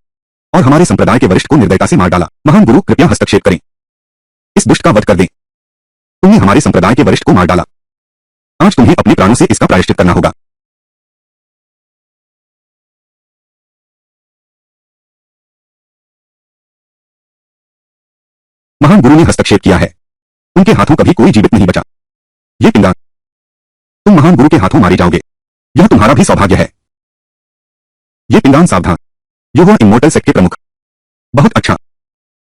और हमारे संप्रदाय के वरिष्ठ को निर्दयता से मार डाला। महान गुरु कृपया हस्तक्षेप करें। इस दुष्ट का वध कर दें। तुमने हमारे संप्रदाय के वरिष्ठ को मार डाला। आज तुम्हें अपने प्राणों से इसका प्रायश्चित करना होगा। महान गुरु ने हस्तक्षेप किया है। उनके हाथों कभी कोई जीवित नहीं बचा। ये पिंगान, तुम महान गुरु के हाथों मारे जाओगे। यह तुम्हारा भी सौभाग्य है। ये पिंगान सावधान। यहोवा इमोर्टल सेक्ट के प्रमुख। बहुत अच्छा।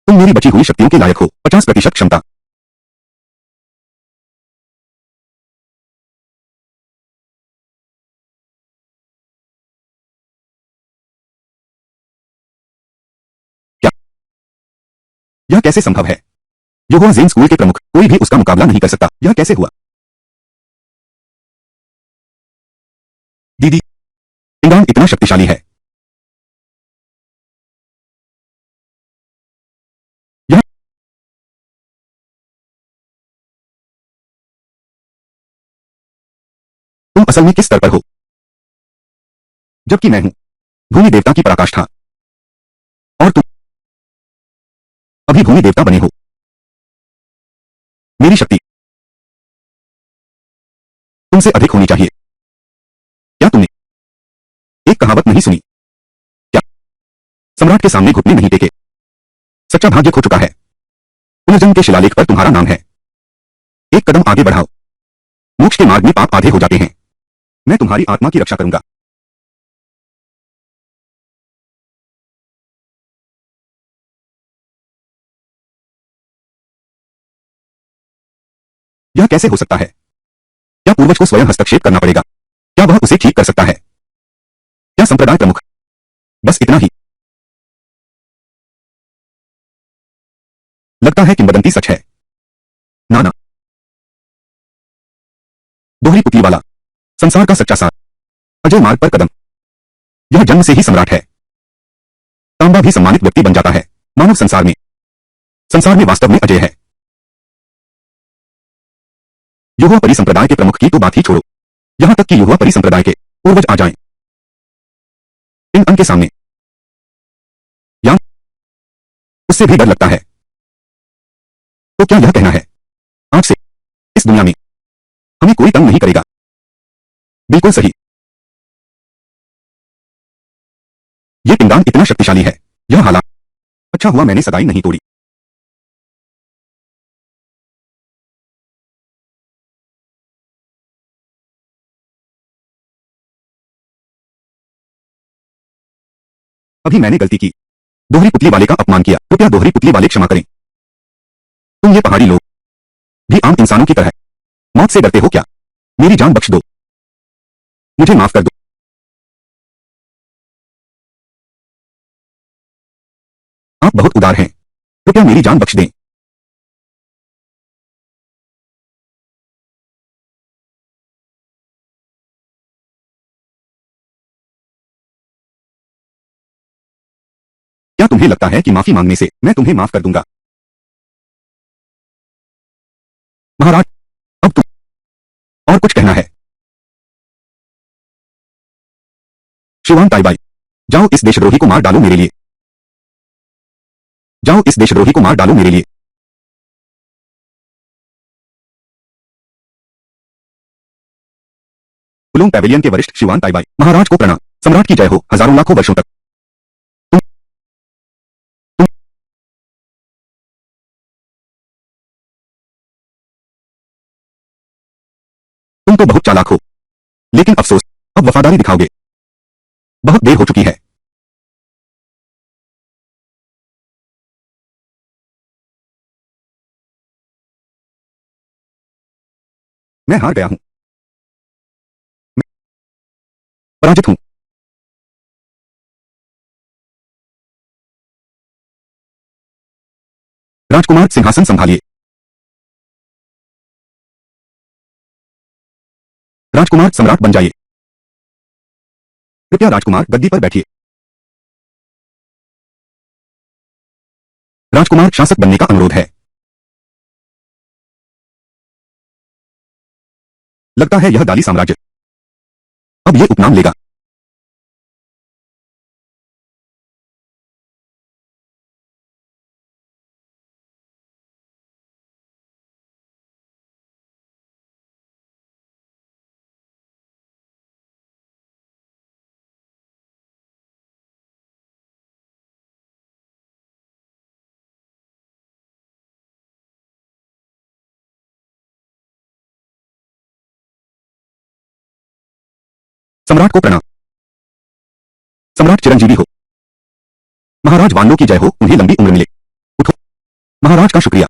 तुम मेरी बची हुई शक्तियों के लायक हो। 50% क्षमता। क्या? यह कैसे संभव है? यहोवा जेन स्कूल के प्रमुख, कोई भी उसका मुकाबला नहीं कर सकता। यह कैसे हुआ? दीदी, पिंगान इतना शक्तिशाली है। यह तुम असल में किस स्तर पर हो? जबकि मैं हूं भूमि देवता की पराकाष्ठा। और तुम अभी भूमि देवता बने हो। मेरी शक्ति तुमसे अधिक होनी चाहिए। क्या तुमने एक कहावत नहीं सुनी? क्या सम्राट के सामने घुटने नहीं टेके? सच्चा भाग्य खो चुका है। पुनर्जन्म के शिलालेख पर तुम्हारा नाम है। एक कदम आगे बढ़ाओ। मोक्ष के मार्ग में पाप आधे हो जाते हैं। मैं तुम्हारी आत्मा की रक्षा करूंगा। यह कैसे हो सकता है? क्या पूर्वज को स्वयं हस्तक्षेप करना पड़ेगा? क्या वह उसे ठीक कर सकता है? क्या संप्रदाय प्रमुख? बस इतना ही। लगता है किंवदंती सच है। ना ना, दोहरी पुतली वाला, संसार का सच्चा सार, अजय मार्ग पर कदम। यह जन्म से ही सम्राट है। तांबा भी सम्मानित व्यक्ति बन जाता है। मानव संसार में वास्तव में अजय है। यहोवा परिसंप्रदाय के प्रमुख की तो बात ही छोड़ो। यहां तक कि यहोवा परिसंप्रदाय के पूर्वज आ जाएं इन अन के सामने, या उससे भी डर लगता है। तो क्या यह कहना है आज से इस दुनिया में हमें कोई तंग नहीं करेगा? बिल्कुल सही। ये पिंगान इतना शक्तिशाली है। यह हालात, अच्छा हुआ मैंने सगाई नहीं तोड़ी। अभी मैंने गलती की। दोहरी पुतली वाले का अपमान किया। कृपया दोहरी पुतली वाले क्षमा करें। तुम ये पहाड़ी लोग भी आम इंसानों की तरह मौत से डरते हो क्या? मेरी जान बख्श दो। मुझे माफ कर दो। आप बहुत उदार हैं। कृपया मेरी जान बख्श दें। क्या तुम्हें लगता है कि माफी मांगने से मैं तुम्हें माफ कर दूंगा? महाराज, अब तुम और कुछ कहना है? शिवान ताइबाई, जाओ इस देशद्रोही को मार डालो मेरे लिए। जाओ इस देशद्रोही को मार डालो मेरे लिए। उलोंग पैवेलियन के वरिष्ठ शिवान ताइबाई, महाराज को प्रणाम। सम्राट की जय हो हजारों लाखों वर्षों तक। तुम तुम तुम तो बहुत चालाक हो। लेकिन अफसोस, अब वफादारी दिखाओगे। बहुत देर हो चुकी है। मैं हार गया हूं। मैं पराजित हूं। राजकुमार सिंहासन संभालिए। राजकुमार सम्राट बन जाइए। कृपया राजकुमार गद्दी पर बैठिए। राजकुमार शासक बनने का अनुरोध है। लगता है यह दाली साम्राज्य अब ये उपनाम लेगा। सम्राट को प्रणाम। सम्राट चिरंजीवी हो। महाराज वानलों की जय हो, उन्हें लंबी उम्र मिले। उठो। महाराज का शुक्रिया।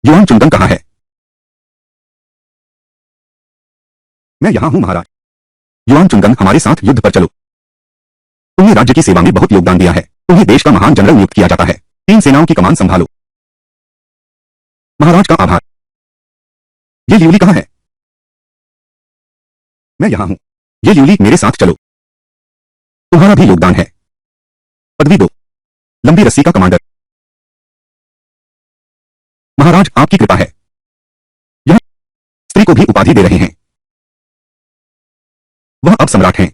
युआन चुनगंग कहाँ है? मैं यहां हूं महाराज। युआन चुनगंग, हमारे साथ युद्ध पर चलो। तुमने राज्य की सेवा में बहुत योगदान दिया है। तुम्हें देश का महान जनरल नियुक्त किया जाता है। 3 सेनाओं की कमान संभालो। महाराज का आभार। ये ल्यूली कहाँ है? मैं यहां हूं। ये ल्यूली, मेरे साथ चलो। तुम्हारा भी योगदान है। पदवी दो। लंबी रस्सी का कमांडर। महाराज, आपकी कृपा है। यह स्त्री को भी उपाधि दे रहे हैं। वह अब सम्राट हैं।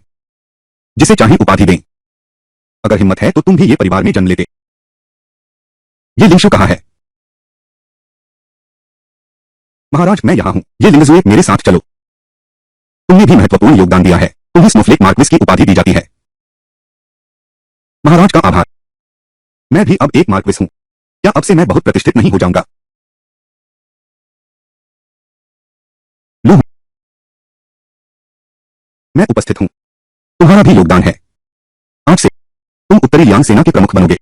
जिसे चाहे उपाधि दें। अगर हिम्मत है तो तुम भी ये परिवार में जन्म लेते। ये लिंगशु कहाँ है? महाराज, मैं यहां हूं। ये लिंगजुए, मेरे साथ चलो। तुमने भी महत्वपूर्ण योगदान दिया है। तुम्हें स्नोफ्लेक मार्क्विस की उपाधि दी जाती है। महाराज का आभार। मैं भी अब एक मार्क्विस हूं। क्या अब से मैं बहुत प्रतिष्ठित नहीं हो जाऊंगा? लो, मैं उपस्थित हूं। तुम्हारा भी योगदान है। आज से तुम उत्तरी लियांग सेना के प्रमुख बनोगे।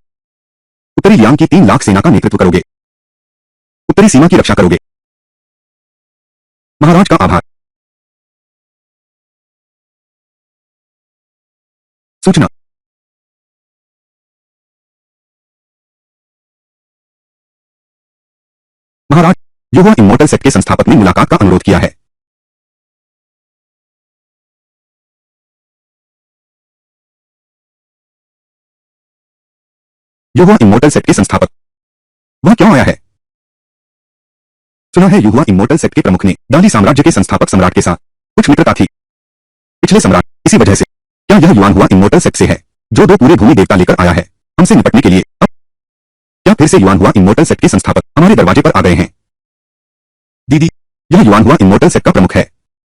उत्तरी लियांग की 3 लाख सेना का नेतृत्व करोगे। उत्तरी सीमा की रक्षा करोगे। महाराज का आभार। सूचना। महाराज, युवा इमोर्टल सेट के संस्थापक ने मुलाकात का अनुरोध किया है। युवा इमोर्टल सेट के संस्थापक। वह क्यों आया है? सुना है युवा इमोर्टल सेट के प्रमुख ने दाली साम्राज्य के संस्थापक सम्राट के साथ कुछ मित्रता थी। पिछले सम्राट, इसी वजह से। क्या यह युवान हुआ इमोर्टल सेट से है, जो 2 पूरे भूमि देवता लेकर आया है हमसे निपटने के लिए? अब क्या फिर से युवान हुआ इमोर्टल सेट के संस्थापक हमारे दरवाजे पर आ गए हैं? दीदी, यह युवान हुआ इमोर्टल सेट का प्रमुख है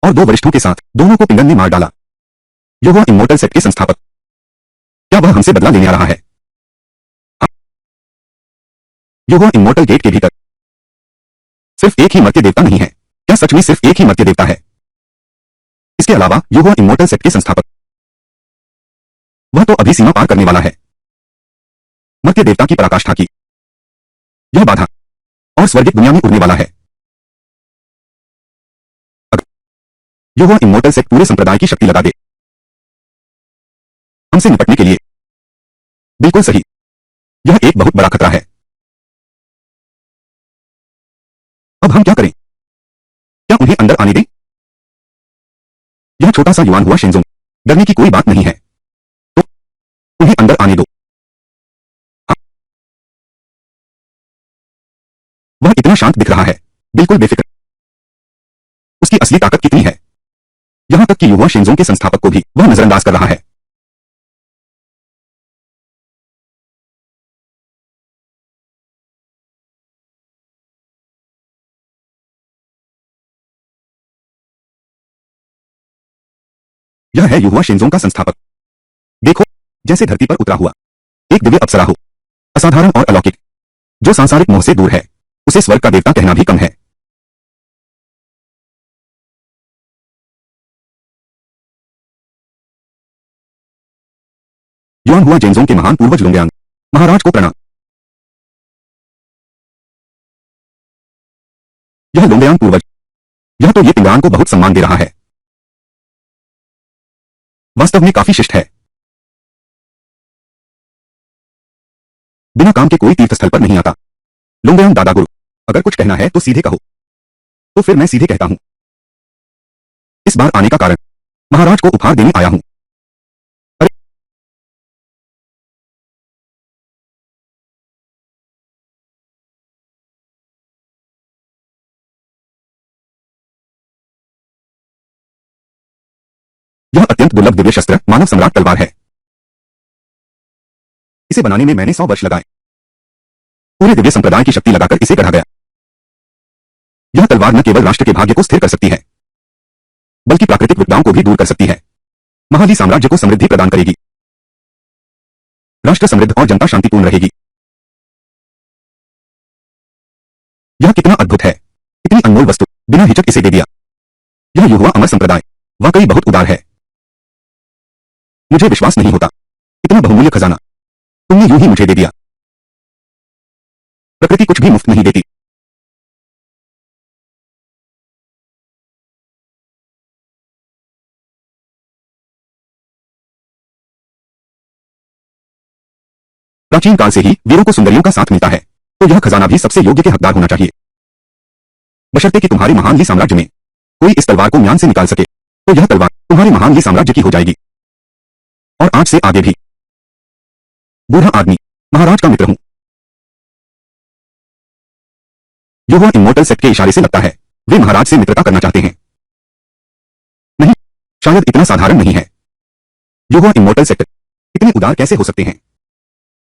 और 2 वरिष्ठों के साथ दोनों को पिंगन ने मार डाला। युवा इमोर्टल सेट के संस्थापक। क्या वह हमसे बदला लेने आ रहा है? हाँ। युवा इमोर्टल गेट के भीतर सिर्फ एक ही मर्त्य देवता नहीं है। क्या सच में सिर्फ एक ही मर्त्य देवता है? इसके अलावा युवा इमोर्टल सेट के संस्थापक। वह तो अभी सीमा पार करने वाला है। मर्त्य देवता की पराकाष्ठा की यह बाधा और स्वर्गिक दुनिया में उड़ने वाला है। अगर युवा इमोर्टल सेट पूरे संप्रदाय की शक्ति लगा दे हमसे निपटने के लिए। बिल्कुल सही। यह एक बहुत बड़ा खतरा है। अब हम क्या करें? क्या उन्हें अंदर आने दें? यह छोटा सा युवान हुआ शिंजोंग, डरने की कोई बात नहीं है। तो उन्हें अंदर आने दो। हाँ। वह इतना शांत दिख रहा है, बिल्कुल बेफिक्र। उसकी असली ताकत कितनी है? यहां तक कि युवा शिंजोंग के संस्थापक को भी वह नजरअंदाज कर रहा है। यह है युवा शिंजोंग का संस्थापक। देखो, जैसे धरती पर उतरा हुआ एक दिव्य अप्सरा हो, असाधारण और अलौकिक। जो सांसारिक मोह से दूर है, उसे स्वर्ग का देवता कहना भी कम है। युआन हुआ जेनजोंग के महान पूर्वज लुंगयांग, महाराज को प्रणाम। यह लुंगयांग पूर्वज, यह तो ये पिंगान को बहुत सम्मान दे रहा है। वास्तव में काफी शिष्ट है। बिना काम के कोई तीर्थ स्थल पर नहीं आता। लुंगयांग दादा गुरु, अगर कुछ कहना है तो सीधे कहो। तो फिर मैं सीधे कहता हूं। इस बार आने का कारण, महाराज को उपहार देने आया हूं। अरे, यह अत्यंत दुर्लभ दिव्य शस्त्र मानव सम्राट तलवार है। इसे बनाने में मैंने 100 वर्ष लगाए। पूरे दिव्य संप्रदाय की शक्ति लगाकर इसे गढ़ा गया। यह तलवार न केवल राष्ट्र के भाग्य को स्थिर कर सकती है, बल्कि प्राकृतिक विपदाओं को भी दूर कर सकती है। महाली साम्राज्य को समृद्धि प्रदान करेगी। राष्ट्र समृद्ध और जनता शांतिपूर्ण रहेगी। यह कितना अद्भुत है। इतनी अनमोल वस्तु, बिना हिचक इसे दे दिया। यह युवा अमर संप्रदाय वाकई बहुत उदार है। मुझे विश्वास नहीं होता, इतना बहुमूल्य खजाना तुमने यूं ही मुझे दे दिया। प्रकृति कुछ भी मुफ्त नहीं देती। प्राचीन काल से ही वीरों को सुंदरियों का साथ मिलता है, तो यह खजाना भी सबसे योग्य के हकदार होना चाहिए। बशर्ते कि तुम्हारे महान ली साम्राज्य में कोई इस तलवार को म्यान से निकाल सके, तो यह तलवार तुम्हारे महान ली साम्राज्य की हो जाएगी। और आज से आगे भी। बूढ़ा आदमी, महाराज का मित्र हूं। युवा इमोर्टल सेक्ट के इशारे से लगता है वे महाराज से मित्रता करना चाहते हैं। नहीं, शायद इतना साधारण नहीं है। युवा इमोर्टल सेक्ट इतने उदार कैसे हो सकते हैं?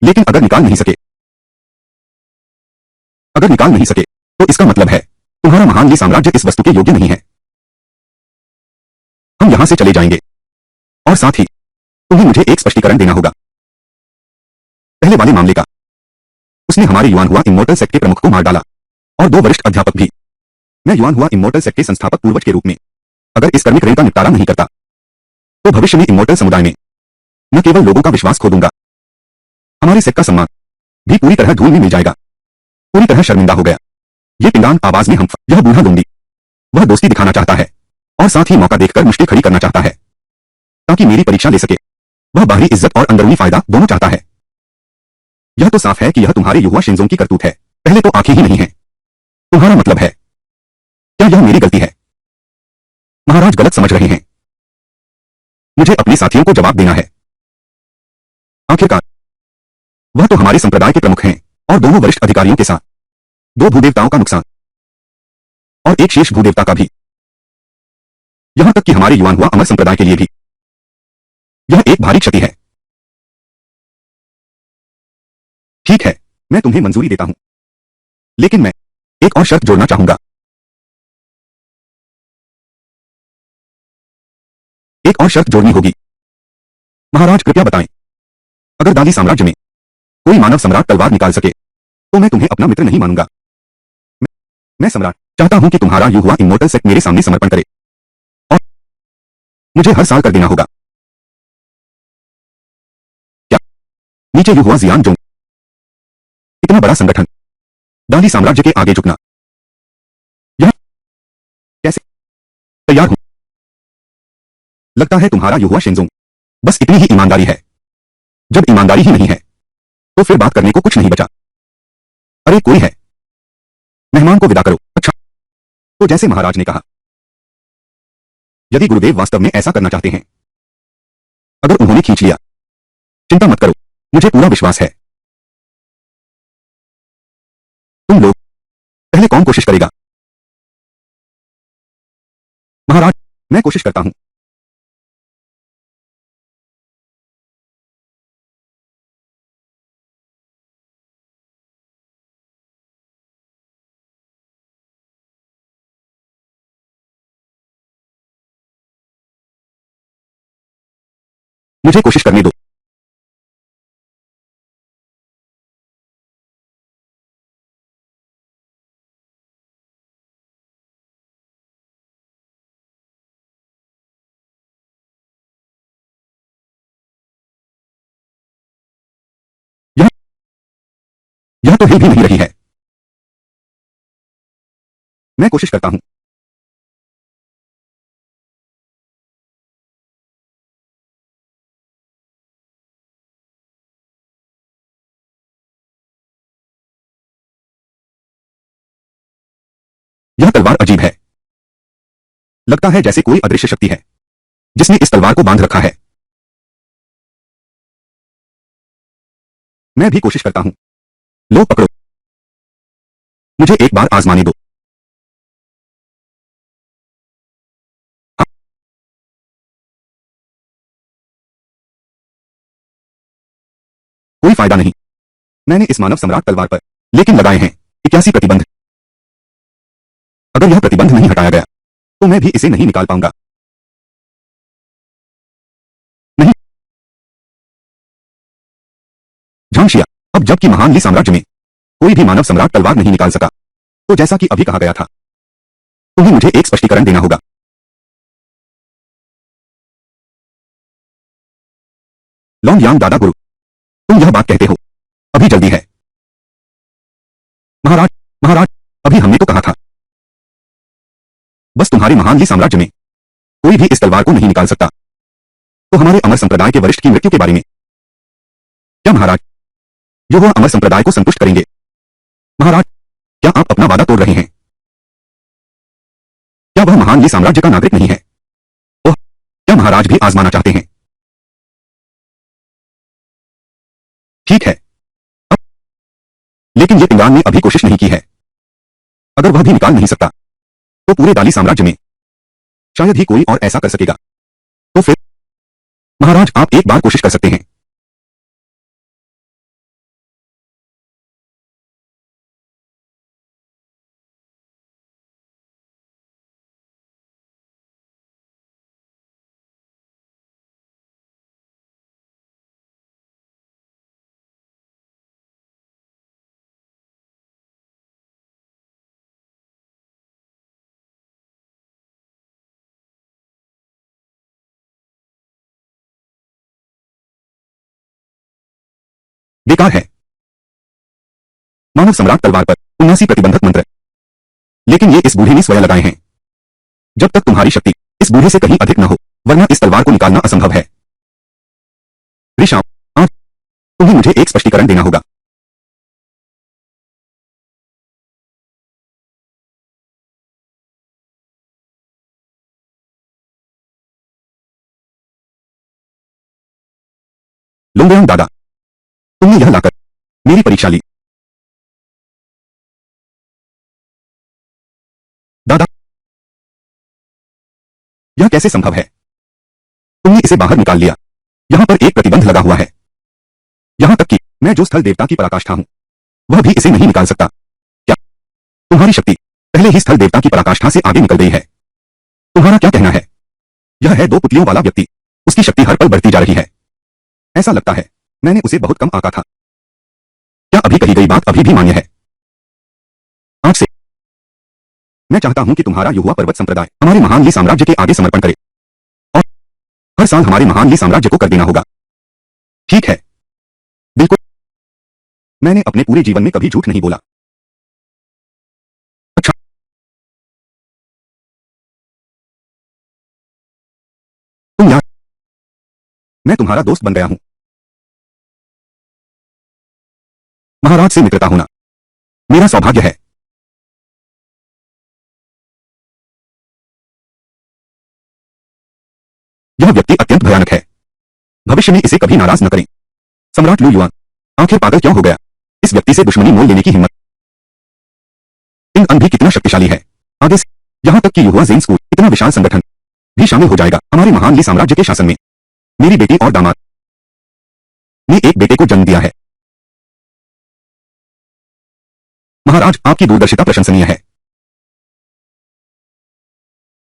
लेकिन अगर निकाल नहीं सके तो इसका मतलब है तुम्हारा महान ली साम्राज्य इस वस्तु के योग्य नहीं है। हम यहां से चले जाएंगे, और साथ ही तुम्हें मुझे एक स्पष्टीकरण देना होगा। पहले वाले मामले का, उसने हमारे युवान हुआ इमोर्टल सेक्ट के प्रमुख को मार डाला, और 2 वरिष्ठ अध्यापक भी। मैं युवान हुआ इमोर्टल सेक्ट के संस्थापक पूर्वज के रूप में अगर इस कर्मिक ऋण का निपटारा नहीं करता, तो भविष्य में इमोर्टल समुदाय में न केवल लोगों का विश्वास खो दूंगा, हमारे सेक्ट का सम्मान भी पूरी तरह धूल में मिल जाएगा। पूरी तरह शर्मिंदा हो गया। ये पिंडान आवाज में हम्फ। यह बूढ़ा लुंडी, वह दोस्ती दिखाना चाहता है और साथ ही मौका देखकर मुश्किल खड़ी करना चाहता है ताकि मेरी परीक्षा ले सके। वह बाहरी इज्जत और अंदरूनी फायदा दोनों चाहता है। यह तो साफ है कि यह तुम्हारे युवा शिंजों की करतूत है। पहले तो आंखें ही नहीं है। तुम्हारा मतलब है, क्या यह मेरी गलती है? महाराज गलत समझ रहे हैं। मुझे अपने साथियों को जवाब देना है। आखिरकार वह तो हमारे संप्रदाय के प्रमुख हैं और दोनों वरिष्ठ अधिकारियों के साथ 2 भूदेवताओं का नुकसान और एक शेष भूदेवता का भी। यहां तक कि हमारे युवान हुआ अमर संप्रदाय के लिए भी यह एक भारी क्षति है। ठीक है, मैं तुम्हें मंजूरी देता हूं, लेकिन मैं एक और शर्त जोड़ना चाहूंगा। एक और शर्त जोड़नी होगी। महाराज कृपया बताएं, अगर दाली साम्राज्य में कोई मानव सम्राट तलवार निकाल सके, तो मैं तुम्हें अपना मित्र नहीं मानूंगा। मैं सम्राट चाहता हूं कि तुम्हारा युवा इमोर्टल सेक्ट मेरे सामने समर्पण करे, और मुझे हर साल कर देना होगा। क्या नीचे युवा जियान जोंग, इतना बड़ा संगठन, दाली साम्राज्य के आगे झुकना, यह कैसे? तैयार हूं। लगता है तुम्हारा युवा शिंजोंग बस इतनी ही ईमानदारी है। जब ईमानदारी ही नहीं है, तो फिर बात करने को कुछ नहीं बचा। अरे कोई है, मेहमान को विदा करो। अच्छा, तो जैसे महाराज ने कहा, यदि गुरुदेव वास्तव में ऐसा करना चाहते हैं, अगर उन्होंने खींच लिया, चिंता मत करो, मुझे पूरा विश्वास है। तुम लोग पहले कौन कोशिश करेगा? महाराज, मैं कोशिश करता हूं। मुझे कोशिश करने दो। यह यह तो हिल भी नहीं रही है। मैं कोशिश करता हूं। यह तलवार अजीब है। लगता है जैसे कोई अदृश्य शक्ति है जिसने इस तलवार को बांध रखा है। मैं भी कोशिश करता हूं। लो पकड़ो, मुझे एक बार आजमाने दो। हाँ, कोई फायदा नहीं। मैंने इस मानव सम्राट तलवार पर लेकिन लगाए हैं 81 प्रतिबंध। अगर यह प्रतिबंध नहीं हटाया गया, तो मैं भी इसे नहीं निकाल पाऊंगा। नहीं, झांशिया, अब जबकि महान ली साम्राज्य में कोई भी मानव सम्राट तलवार नहीं निकाल सका, तो जैसा कि अभी कहा गया था, तुम्हें मुझे एक स्पष्टीकरण देना होगा। लॉन्ग यांग दादा गुरु, तुम यह बात कहते हो, अभी जल्दी है। महाराज, महाराज, अभी हमने तो कहा था, बस तुम्हारे महान ही साम्राज्य में कोई भी इस तलवार को नहीं निकाल सकता। तो हमारे अमर संप्रदाय के वरिष्ठ की मृत्यु के बारे में क्या महाराज? जो वह अमर संप्रदाय को संतुष्ट करेंगे? महाराज, क्या आप अपना वादा तोड़ रहे हैं? क्या वह महान ही साम्राज्य का नागरिक नहीं है? ओह, क्या महाराज भी आजमाना चाहते हैं? ठीक है, अब लेकिन ये पिंगान ने अभी कोशिश नहीं की है। अगर वह भी निकाल नहीं सकता तो पूरे दाली साम्राज्य में शायद ही कोई और ऐसा कर सकेगा। तो फिर महाराज, आप एक बार कोशिश कर सकते हैं। बेकार है। मानव सम्राट तलवार पर 79 प्रतिबंधक मंत्र, लेकिन ये इस बूढ़े ने स्वयं लगाए हैं। जब तक तुम्हारी शक्ति इस बूढ़े से कहीं अधिक न हो, वरना इस तलवार को निकालना असंभव है। ऋषाम, आज तुम्हें मुझे एक स्पष्टीकरण देना होगा। लुंगयांग दादा, तुमने यह लाकर मेरी परीक्षा ली। दादा, यह कैसे संभव है? तुमने इसे बाहर निकाल लिया। यहां पर एक प्रतिबंध लगा हुआ है। यहां तक कि मैं जो स्थल देवता की पराकाष्ठा हूं, वह भी इसे नहीं निकाल सकता। क्या तुम्हारी शक्ति पहले ही स्थल देवता की पराकाष्ठा से आगे निकल गई है? तुम्हारा क्या कहना है? यह है दो पुतलियों वाला व्यक्ति। उसकी शक्ति हर पल बढ़ती जा रही है। ऐसा लगता है मैंने उसे बहुत कम आंका था। क्या अभी कही गई बात अभी भी मान्य है? आज से मैं चाहता हूं कि तुम्हारा युवा पर्वत संप्रदाय हमारे महान ली साम्राज्य के आगे समर्पण करे, और हर साल हमारे महान ली साम्राज्य को कर देना होगा। ठीक है, बिल्कुल। मैंने अपने पूरे जीवन में कभी झूठ नहीं बोला। अच्छा, तुम यार, मैं तुम्हारा दोस्त बन गया हूं। महाराज से मित्रता होना मेरा सौभाग्य है। यह व्यक्ति अत्यंत भयानक है। भविष्य में इसे कभी नाराज न करें। सम्राट लू युआन आखिर पागल क्यों हो गया? इस व्यक्ति से दुश्मनी मोल लेने की हिम्मत। इंग अन भी कितना शक्तिशाली है। आगे से यहां तक कि युवा जेन स्कूल, इतना विशाल संगठन भी शामिल हो जाएगा हमारे महान ली साम्राज्य के शासन में। मेरी बेटी और दामाद ने एक बेटे को जन्म दिया है। महाराज, आपकी दूरदर्शिता प्रशंसनीय है।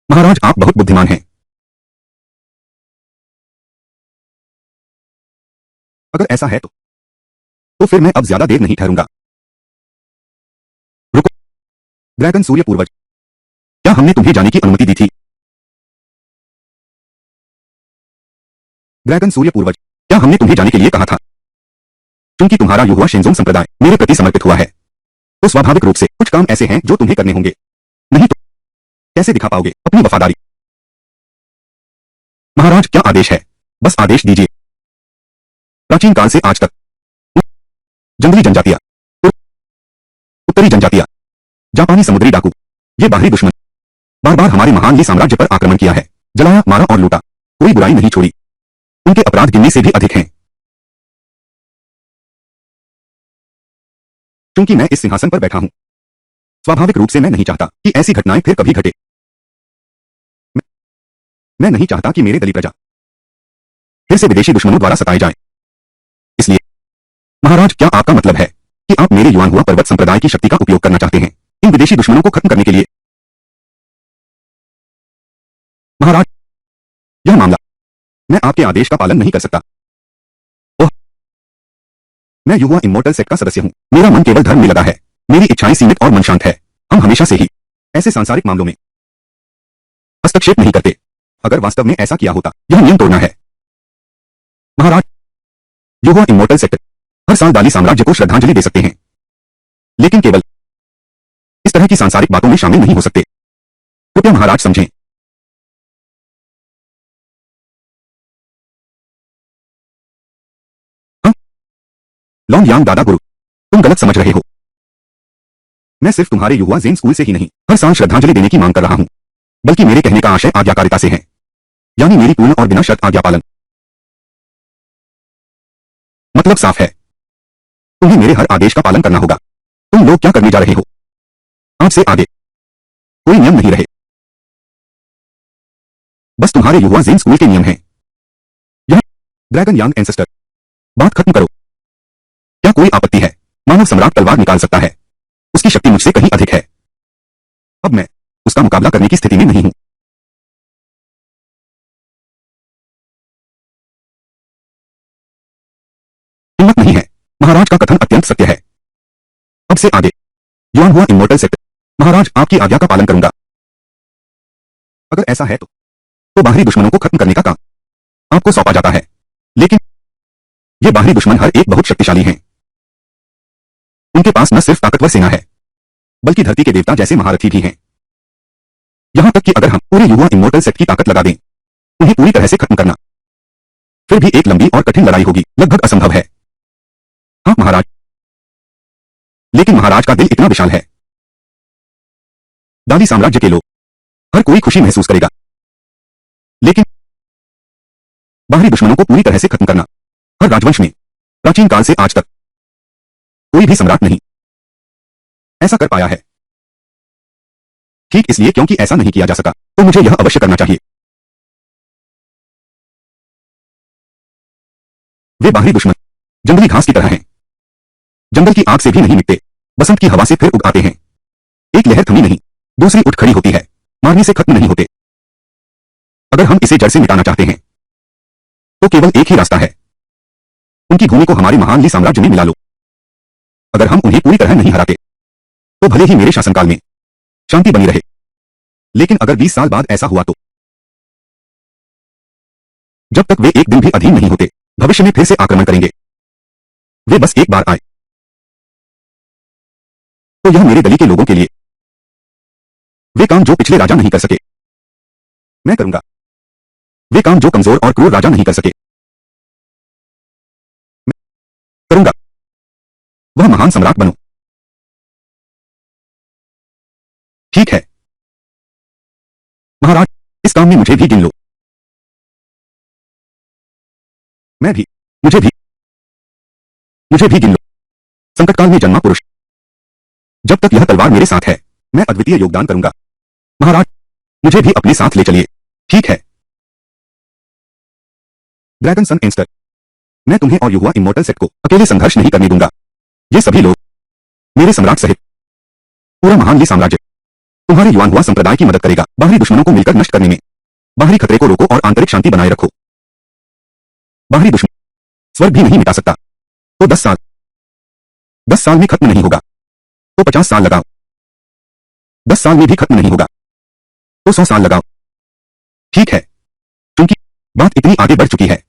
महाराज, आप बहुत बुद्धिमान हैं। अगर ऐसा है तो फिर मैं अब ज्यादा देर नहीं ठहरूंगा। रुको, ड्रैगन सूर्य पूर्वज, क्या हमने तुम्हें जाने की अनुमति दी थी? ड्रैगन सूर्य पूर्वज, क्या हमने तुम्हें जाने के लिए कहा था? क्योंकि तुम्हारा युवा शिंजोंग संप्रदाय मेरे प्रति समर्पित हुआ है, तो स्वाभाविक रूप से कुछ काम ऐसे हैं जो तुम्हें करने होंगे। नहीं तो कैसे दिखा पाओगे अपनी वफादारी? महाराज, क्या आदेश है? बस आदेश दीजिए। प्राचीन काल से आज तक जंगली जनजातियां, उत्तरी जनजातियां, जापानी समुद्री डाकू, ये बाहरी दुश्मन बार बार हमारे महान ली साम्राज्य पर आक्रमण किया है, जलाया, मारा और लूटा। कोई बुराई नहीं छोड़ी। उनके अपराध गिनने से भी अधिक हैं। क्योंकि मैं इस सिंहासन पर बैठा हूं, स्वाभाविक रूप से मैं नहीं चाहता कि ऐसी घटनाएं फिर कभी घटे। मैं नहीं चाहता कि मेरे दली प्रजा फिर से विदेशी दुश्मनों द्वारा सताए जाए। इसलिए महाराज, क्या आपका मतलब है कि आप मेरे युवान हुआ पर्वत संप्रदाय की शक्ति का उपयोग करना चाहते हैं इन विदेशी दुश्मनों को खत्म करने के लिए? महाराज, यह मामला मैं आपके आदेश का पालन नहीं कर सकता। ओह, मैं युवा इमोर्टल सेट का सदस्य हूं। मेरा मन केवल धर्म में लगा है। मेरी इच्छाएं सीमित और मन शांत है। हम हमेशा से ही ऐसे सांसारिक मामलों में हस्तक्षेप नहीं करते। अगर वास्तव में ऐसा किया होता, यह नियम तोड़ना है। महाराज, युवा इमोर्टल सेक्टर हर साल दाली साम्राज्य को श्रद्धांजलि दे सकते हैं, लेकिन केवल इस तरह की सांसारिक बातों में शामिल नहीं हो सकते। कृपया महाराज समझें। हाँ, लॉन्ग यांग दादा गुरु, तुम गलत समझ रहे हो। मैं सिर्फ तुम्हारे युवा जेन स्कूल से ही नहीं हर साल श्रद्धांजलि देने की मांग कर रहा हूं, बल्कि मेरे कहने का आशय आज्ञाकारिता से है, यानी मेरी पूर्ण और बिना शर्त आज्ञा पालन। मतलब साफ है, तुम्हें मेरे हर आदेश का पालन करना होगा। तुम लोग क्या करने जा रहे हो? आज से आगे कोई नियम नहीं रहे, बस तुम्हारे युवा जेन स्कूल के नियम हैं। यह ड्रैगन यांग एंसेस्टर, बात खत्म करो। क्या कोई आपत्ति है? मानव सम्राट तलवार निकाल सकता है, उसकी शक्ति मुझसे कहीं अधिक है। अब मैं उसका मुकाबला करने की स्थिति में नहीं हूं। हिम्मत नहीं है। महाराज का कथन अत्यंत सत्य है। अब से आगे युवान हुआ इमोर्टल सेक्टर, महाराज आपकी आज्ञा का पालन करूंगा। अगर ऐसा है तो बाहरी दुश्मनों को खत्म करने का काम आपको सौंपा जाता है, लेकिन ये बाहरी दुश्मन हर एक बहुत शक्तिशाली हैं। उनके पास न सिर्फ ताकतवर सेना है, बल्कि धरती के देवता जैसे महारथी भी हैं। यहां तक कि अगर हम पूरे युवा इमोर्टल सेट की ताकत लगा दें, उन्हें पूरी तरह से खत्म करना फिर भी एक लंबी और कठिन लड़ाई होगी, लगभग असंभव है। हाँ महाराज, लेकिन महाराज का दिल इतना विशाल है। दाली साम्राज्य के लोग हर कोई खुशी महसूस करेगा, लेकिन बाहरी दुश्मनों को पूरी तरह से खत्म करना हर राजवंश में प्राचीन काल से आज तक कोई भी सम्राट नहीं ऐसा कर पाया है। ठीक इसलिए क्योंकि ऐसा नहीं किया जा सका, तो मुझे यह अवश्य करना चाहिए। वे बाहरी दुश्मन जंगली घास की तरह हैं, जंगल की आग से भी नहीं मिटते, बसंत की हवा से फिर उग आते हैं। एक लहर थमी नहीं, दूसरी उठ खड़ी होती है, मारने से खत्म नहीं होते। अगर हम इसे जड़ से मिटाना चाहते हैं तो केवल एक ही रास्ता है, उनकी भूमि को हमारे महान ली साम्राज्य में मिला लो। अगर हम उन्हें पूरी तरह नहीं हराते तो भले ही मेरे शासनकाल में शांति बनी रहे, लेकिन अगर 20 साल बाद ऐसा हुआ तो जब तक वे एक दिन भी अधीन नहीं होते, भविष्य में फिर से आक्रमण करेंगे। वे बस एक बार आए तो यह मेरे गली के लोगों के लिए वे काम जो पिछले राजा नहीं कर सके, मैं करूंगा। वे काम जो कमजोर और क्रूर राजा नहीं कर सके, मैं करूंगा। वह महान सम्राट बनो। ठीक है महाराज, इस काम में मुझे भी गिन लो। मैं भी, मुझे भी गिन लो। संकटकाल में जन्मा पुरुष, जब तक यह तलवार मेरे साथ है, मैं अद्वितीय योगदान करूंगा। महाराज, मुझे भी अपने साथ ले चलिए। ठीक है ड्रैगन सन एंस्टर, मैं तुम्हें और युवा इमोर्टल सेट को अकेले संघर्ष नहीं करने दूंगा। ये सभी लोग, मेरे सम्राट सहित पूरा महान ली साम्राज्य तुम्हारे युवान हुआ संप्रदाय की मदद करेगा। बाहरी दुश्मनों को मिलकर नष्ट करने में बाहरी खतरे को रोको और आंतरिक शांति बनाए रखो। बाहरी दुश्मन स्वर्ग भी नहीं मिटा सकता, तो 10 साल में खत्म नहीं होगा तो 50 साल लगाओ। 10 साल में भी खत्म नहीं होगा तो 100 साल लगाओ। ठीक है, क्योंकि बात इतनी आगे बढ़ चुकी है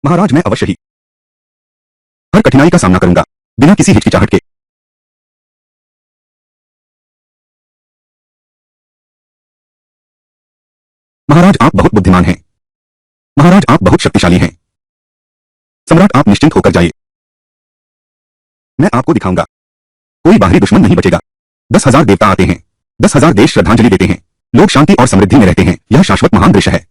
महाराज, मैं अवश्य ही हर कठिनाई का सामना करूंगा बिना किसी हिचकिचाहट के। महाराज आप बहुत बुद्धिमान हैं। महाराज आप बहुत शक्तिशाली हैं। सम्राट आप निश्चिंत होकर जाइए, मैं आपको दिखाऊंगा। कोई बाहरी दुश्मन नहीं बचेगा। 10,000 देवता आते हैं, 10,000 देश श्रद्धांजलि देते हैं, लोग शांति और समृद्धि में रहते हैं। यह शाश्वत महान दृश्य है।